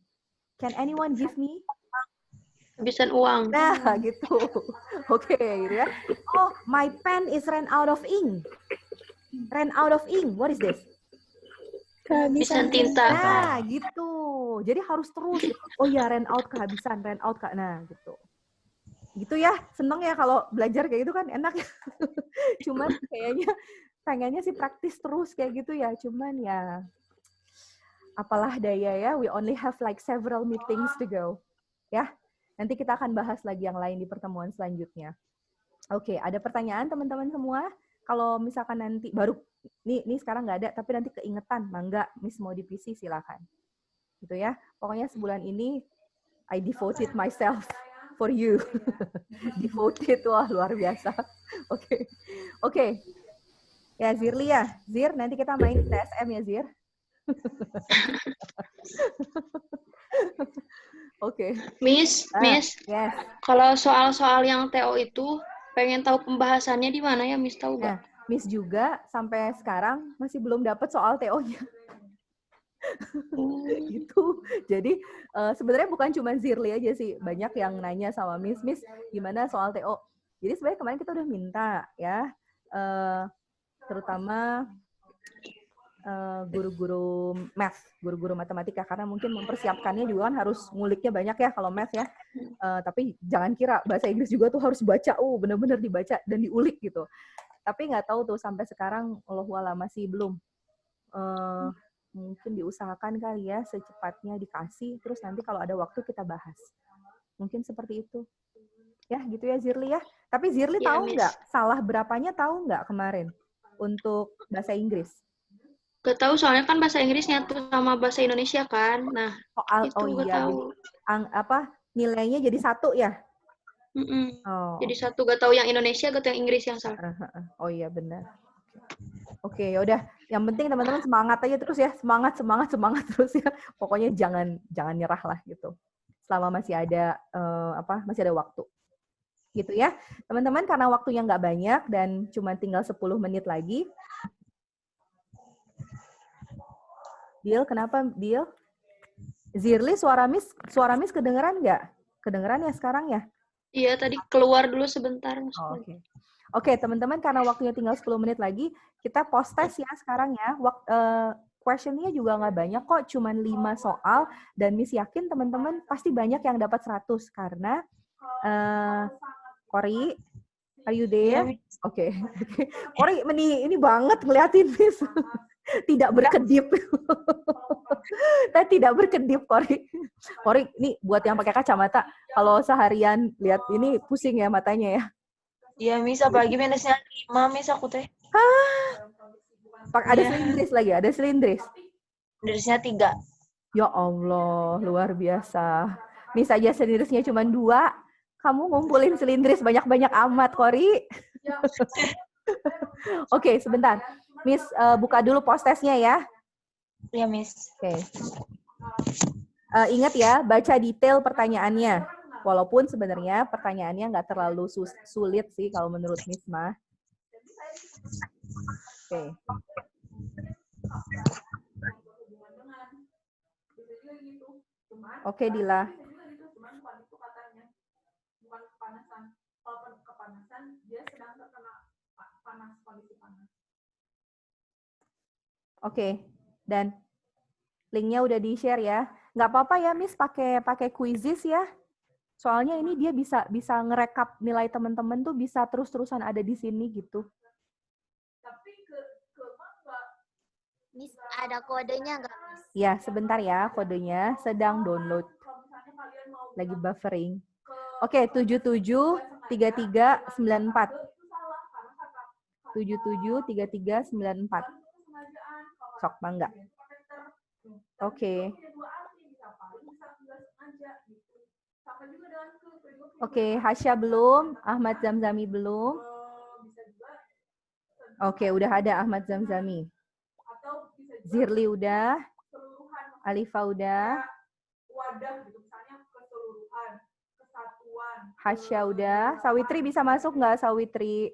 Can anyone give me? Kehabisan uang. Nah, gitu. Oke, gitu ya. Oh, my pen is ran out of ink. Ran out of ink. What is this? Kehabisan tinta. Nah, gitu. Jadi harus terus. Oh ya, ran out kehabisan, ran out nah gitu. Gitu ya, seneng ya kalau belajar kayak gitu kan, enak ya. Cuman kayaknya pengennya sih praktis terus kayak gitu ya. Cuman ya apalah daya ya, we only have like several meetings to go. Ya, nanti kita akan bahas lagi yang lain di pertemuan selanjutnya. Oke, ada pertanyaan teman-teman semua? Kalau misalkan nanti baru nih sekarang nggak ada, tapi nanti keingetan, mangga Miss mau di PC silakan. Gitu ya. Pokoknya sebulan ini I devoted myself for you. Devoted, wah luar biasa. Oke. Ya Zirli ya. Zir, nanti kita main TSM ya Zir. Oke. Miss. Yes. Kalau soal-soal yang TO itu pengen tahu pembahasannya di mana ya Miss, tahu nggak? Nah, Miss juga sampai sekarang masih belum dapat soal TO-nya. Gitu. Jadi sebenarnya bukan cuma Zirli aja sih, banyak yang nanya sama Miss gimana soal TO. Jadi sebenarnya kemarin kita udah minta ya, terutama guru-guru math, guru-guru matematika, karena mungkin mempersiapkannya juga kan harus nguliknya banyak ya kalau math ya. Tapi jangan kira bahasa Inggris juga tuh harus baca, bener-bener dibaca dan diulik gitu. Tapi nggak tahu tuh sampai sekarang Allahu a'lam masih belum. Mungkin diusahakan kali ya secepatnya dikasih, terus nanti kalau ada waktu kita bahas. Mungkin seperti itu. Ya gitu ya Zirli ya. Tapi Zirli Ya, tahu nggak salah berapanya, tahu nggak kemarin untuk bahasa Inggris? Gak tahu, soalnya kan bahasa Inggris nyatu sama bahasa Indonesia kan. Nah, soal itu gak tahu. Nilainya jadi satu ya? Jadi satu, gak tahu yang Indonesia, gak tahu yang Inggris yang salah. Oh iya benar. Oke, yaudah. Yang penting teman-teman semangat aja terus ya, semangat terus ya. Pokoknya jangan nyerah lah gitu. Selama masih ada masih ada waktu. Gitu ya. Teman-teman, karena waktunya nggak banyak dan cuma tinggal 10 menit lagi. Deal, kenapa Deal? Zirli, suara Miss kedengeran nggak? Kedengeran ya sekarang ya? Iya, tadi keluar dulu sebentar. Oke, teman-teman, karena waktunya tinggal 10 menit lagi, kita post test ya sekarang ya. Questionnya juga nggak banyak kok, cuma 5 soal. Dan Miss yakin teman-teman pasti banyak yang dapat 100, karena Kori, are you there? Oke. Kori, ini banget ngeliatin Miss. Tidak berkedip. Tidak berkedip, Kori. Kori, ini buat yang pakai kacamata. Kalau seharian lihat ini pusing ya matanya ya. Iya, Miss, apalagi minusnya 5, Miss, aku teh. Ada selindris lagi, ada selindris. Selindrisnya 3. Ya Allah, luar biasa. Miss aja selindrisnya cuma 2. Kamu ngumpulin selindris banyak-banyak amat, Kori. Oke, sebentar. Miss buka dulu post testnya ya. Iya, Miss. Oke. Ingat ya, baca detail pertanyaannya. Walaupun sebenarnya pertanyaannya nggak terlalu sulit sih kalau menurut Miss mah. Oke. Oke, Dila. Oke, dan linknya udah di-share ya. Nggak apa-apa ya, Miss, pakai quizzes ya. Soalnya ini dia bisa ngerekap nilai teman-teman tuh bisa terus-terusan ada di sini gitu. Tapi ke Mangga. Miss, ada kodenya nggak, Miss? Ya, sebentar ya kodenya sedang download. Lagi buffering. Oke, 773394. 773394. Sok Mangga. Oke. Oke, Hasya belum, Ahmad Zamzami belum. Oke, udah ada Ahmad Zamzami. Zirli udah. Alifa udah. Hasya udah. Sawitri bisa masuk nggak, Sawitri?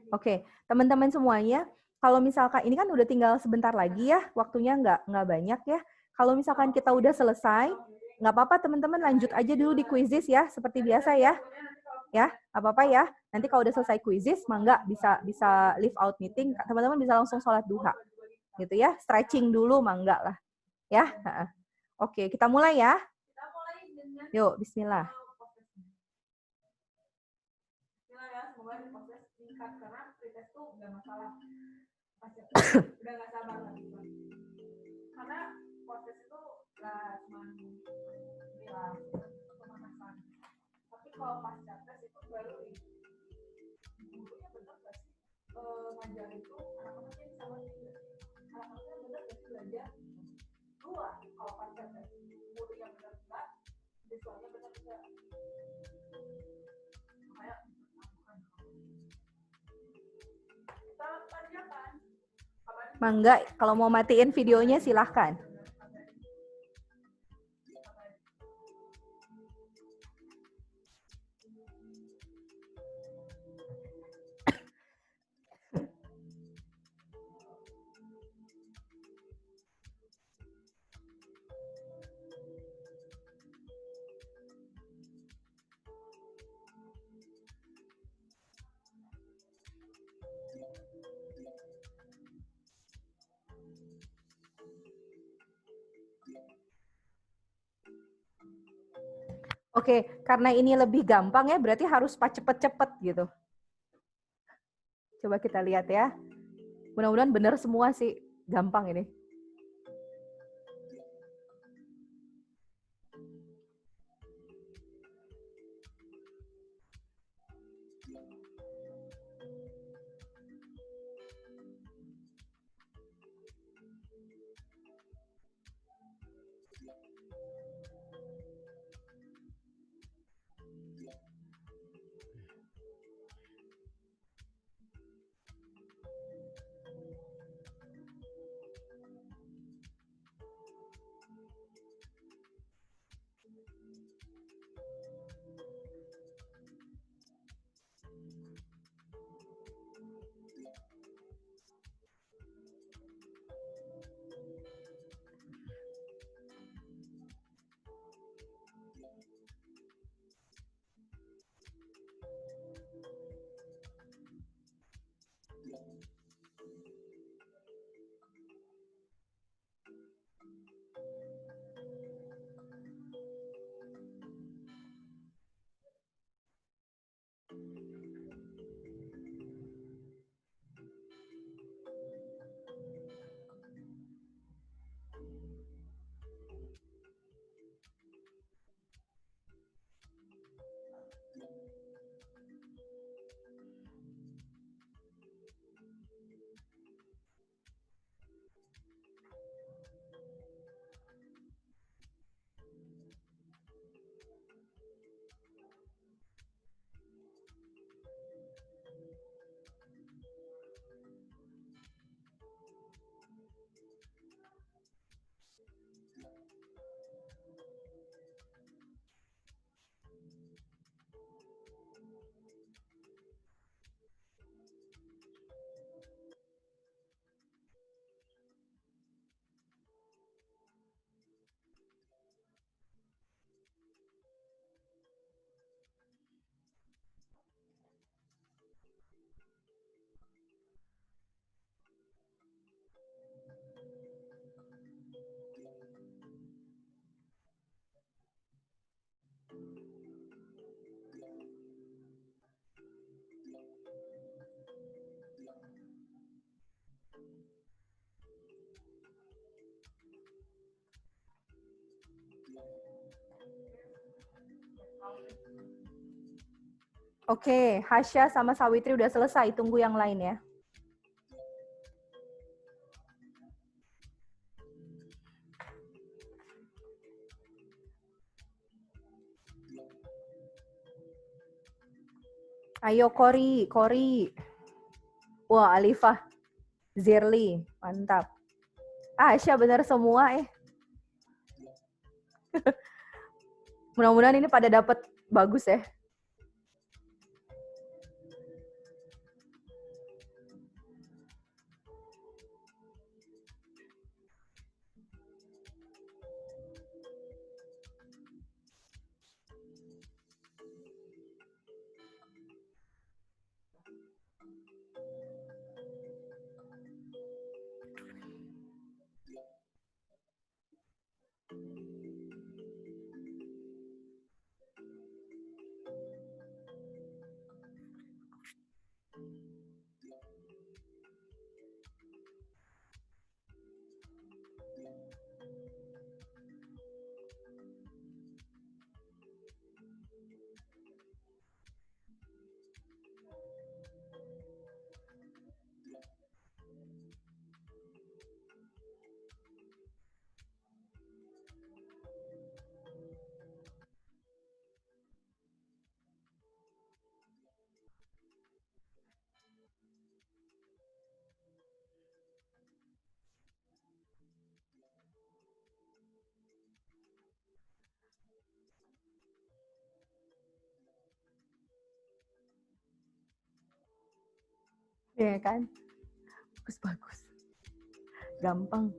Oke, teman-teman semuanya, kalau misalkan ini kan udah tinggal sebentar lagi ya, waktunya nggak banyak ya. Kalau misalkan kita udah selesai, nggak apa-apa teman-teman lanjut aja dulu di quizzes ya, seperti biasa ya. Ya, apa-apa ya. Nanti kalau udah selesai quizzes, mangga bisa leave out meeting, teman-teman bisa langsung sholat duha. Gitu ya, stretching dulu mangga lah. Ya. Oke, kita mulai ya. Yuk, bismillah. Karena pretest tuh nggak masalah, udah nggak sabar lagi, karena proses itu nggak cuma bilang pemanasan, tapi kalau pasca tes itu baru gurunya benar nggak sih ngajar itu anak-anaknya bisa ngerti, anak-anaknya benar nggak sih belajar. Dua, kalau pasca tes guru yang benar enggak, siswanya benar enggak. Mangga, kalau mau matiin videonya silahkan. Oke, karena ini lebih gampang ya, berarti harus cepet-cepet gitu. Coba kita lihat ya. Mudah-mudahan benar semua sih, gampang ini. Oke, Hasya sama Sawitri udah selesai, tunggu yang lain ya. Ayo Kori. Wah, Alifah, Zirli, mantap. Hasya benar semua Mudah-mudahan ini pada dapat bagus ya. Iya kan? Bagus. Gampang.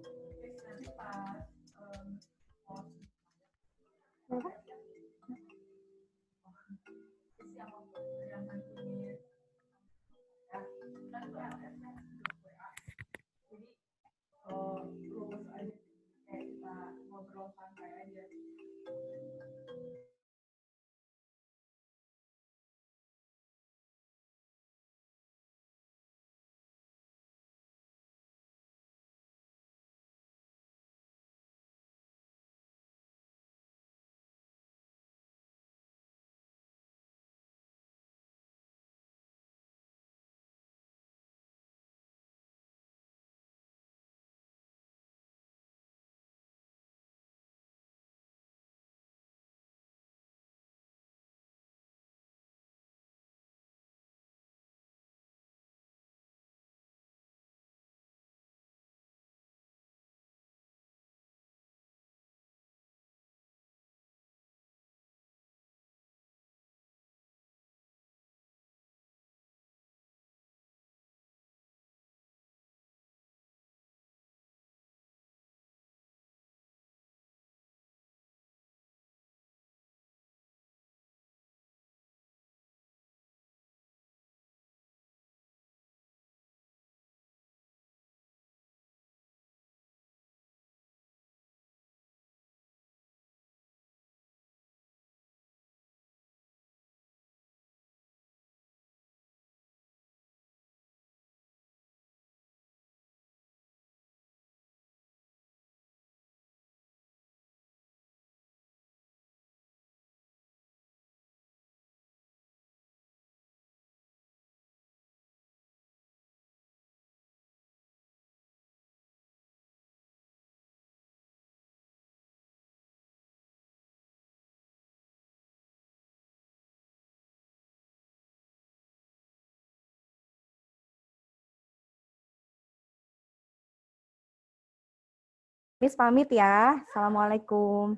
Miss pamit ya. Assalamualaikum.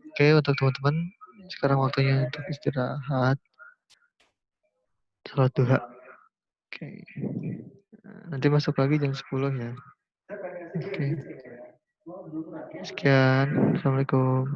Oke, untuk teman-teman, sekarang waktunya untuk istirahat. Salat duha. Oke. Nanti masuk lagi jam 10 ya. Oke. Sekian. Assalamualaikum.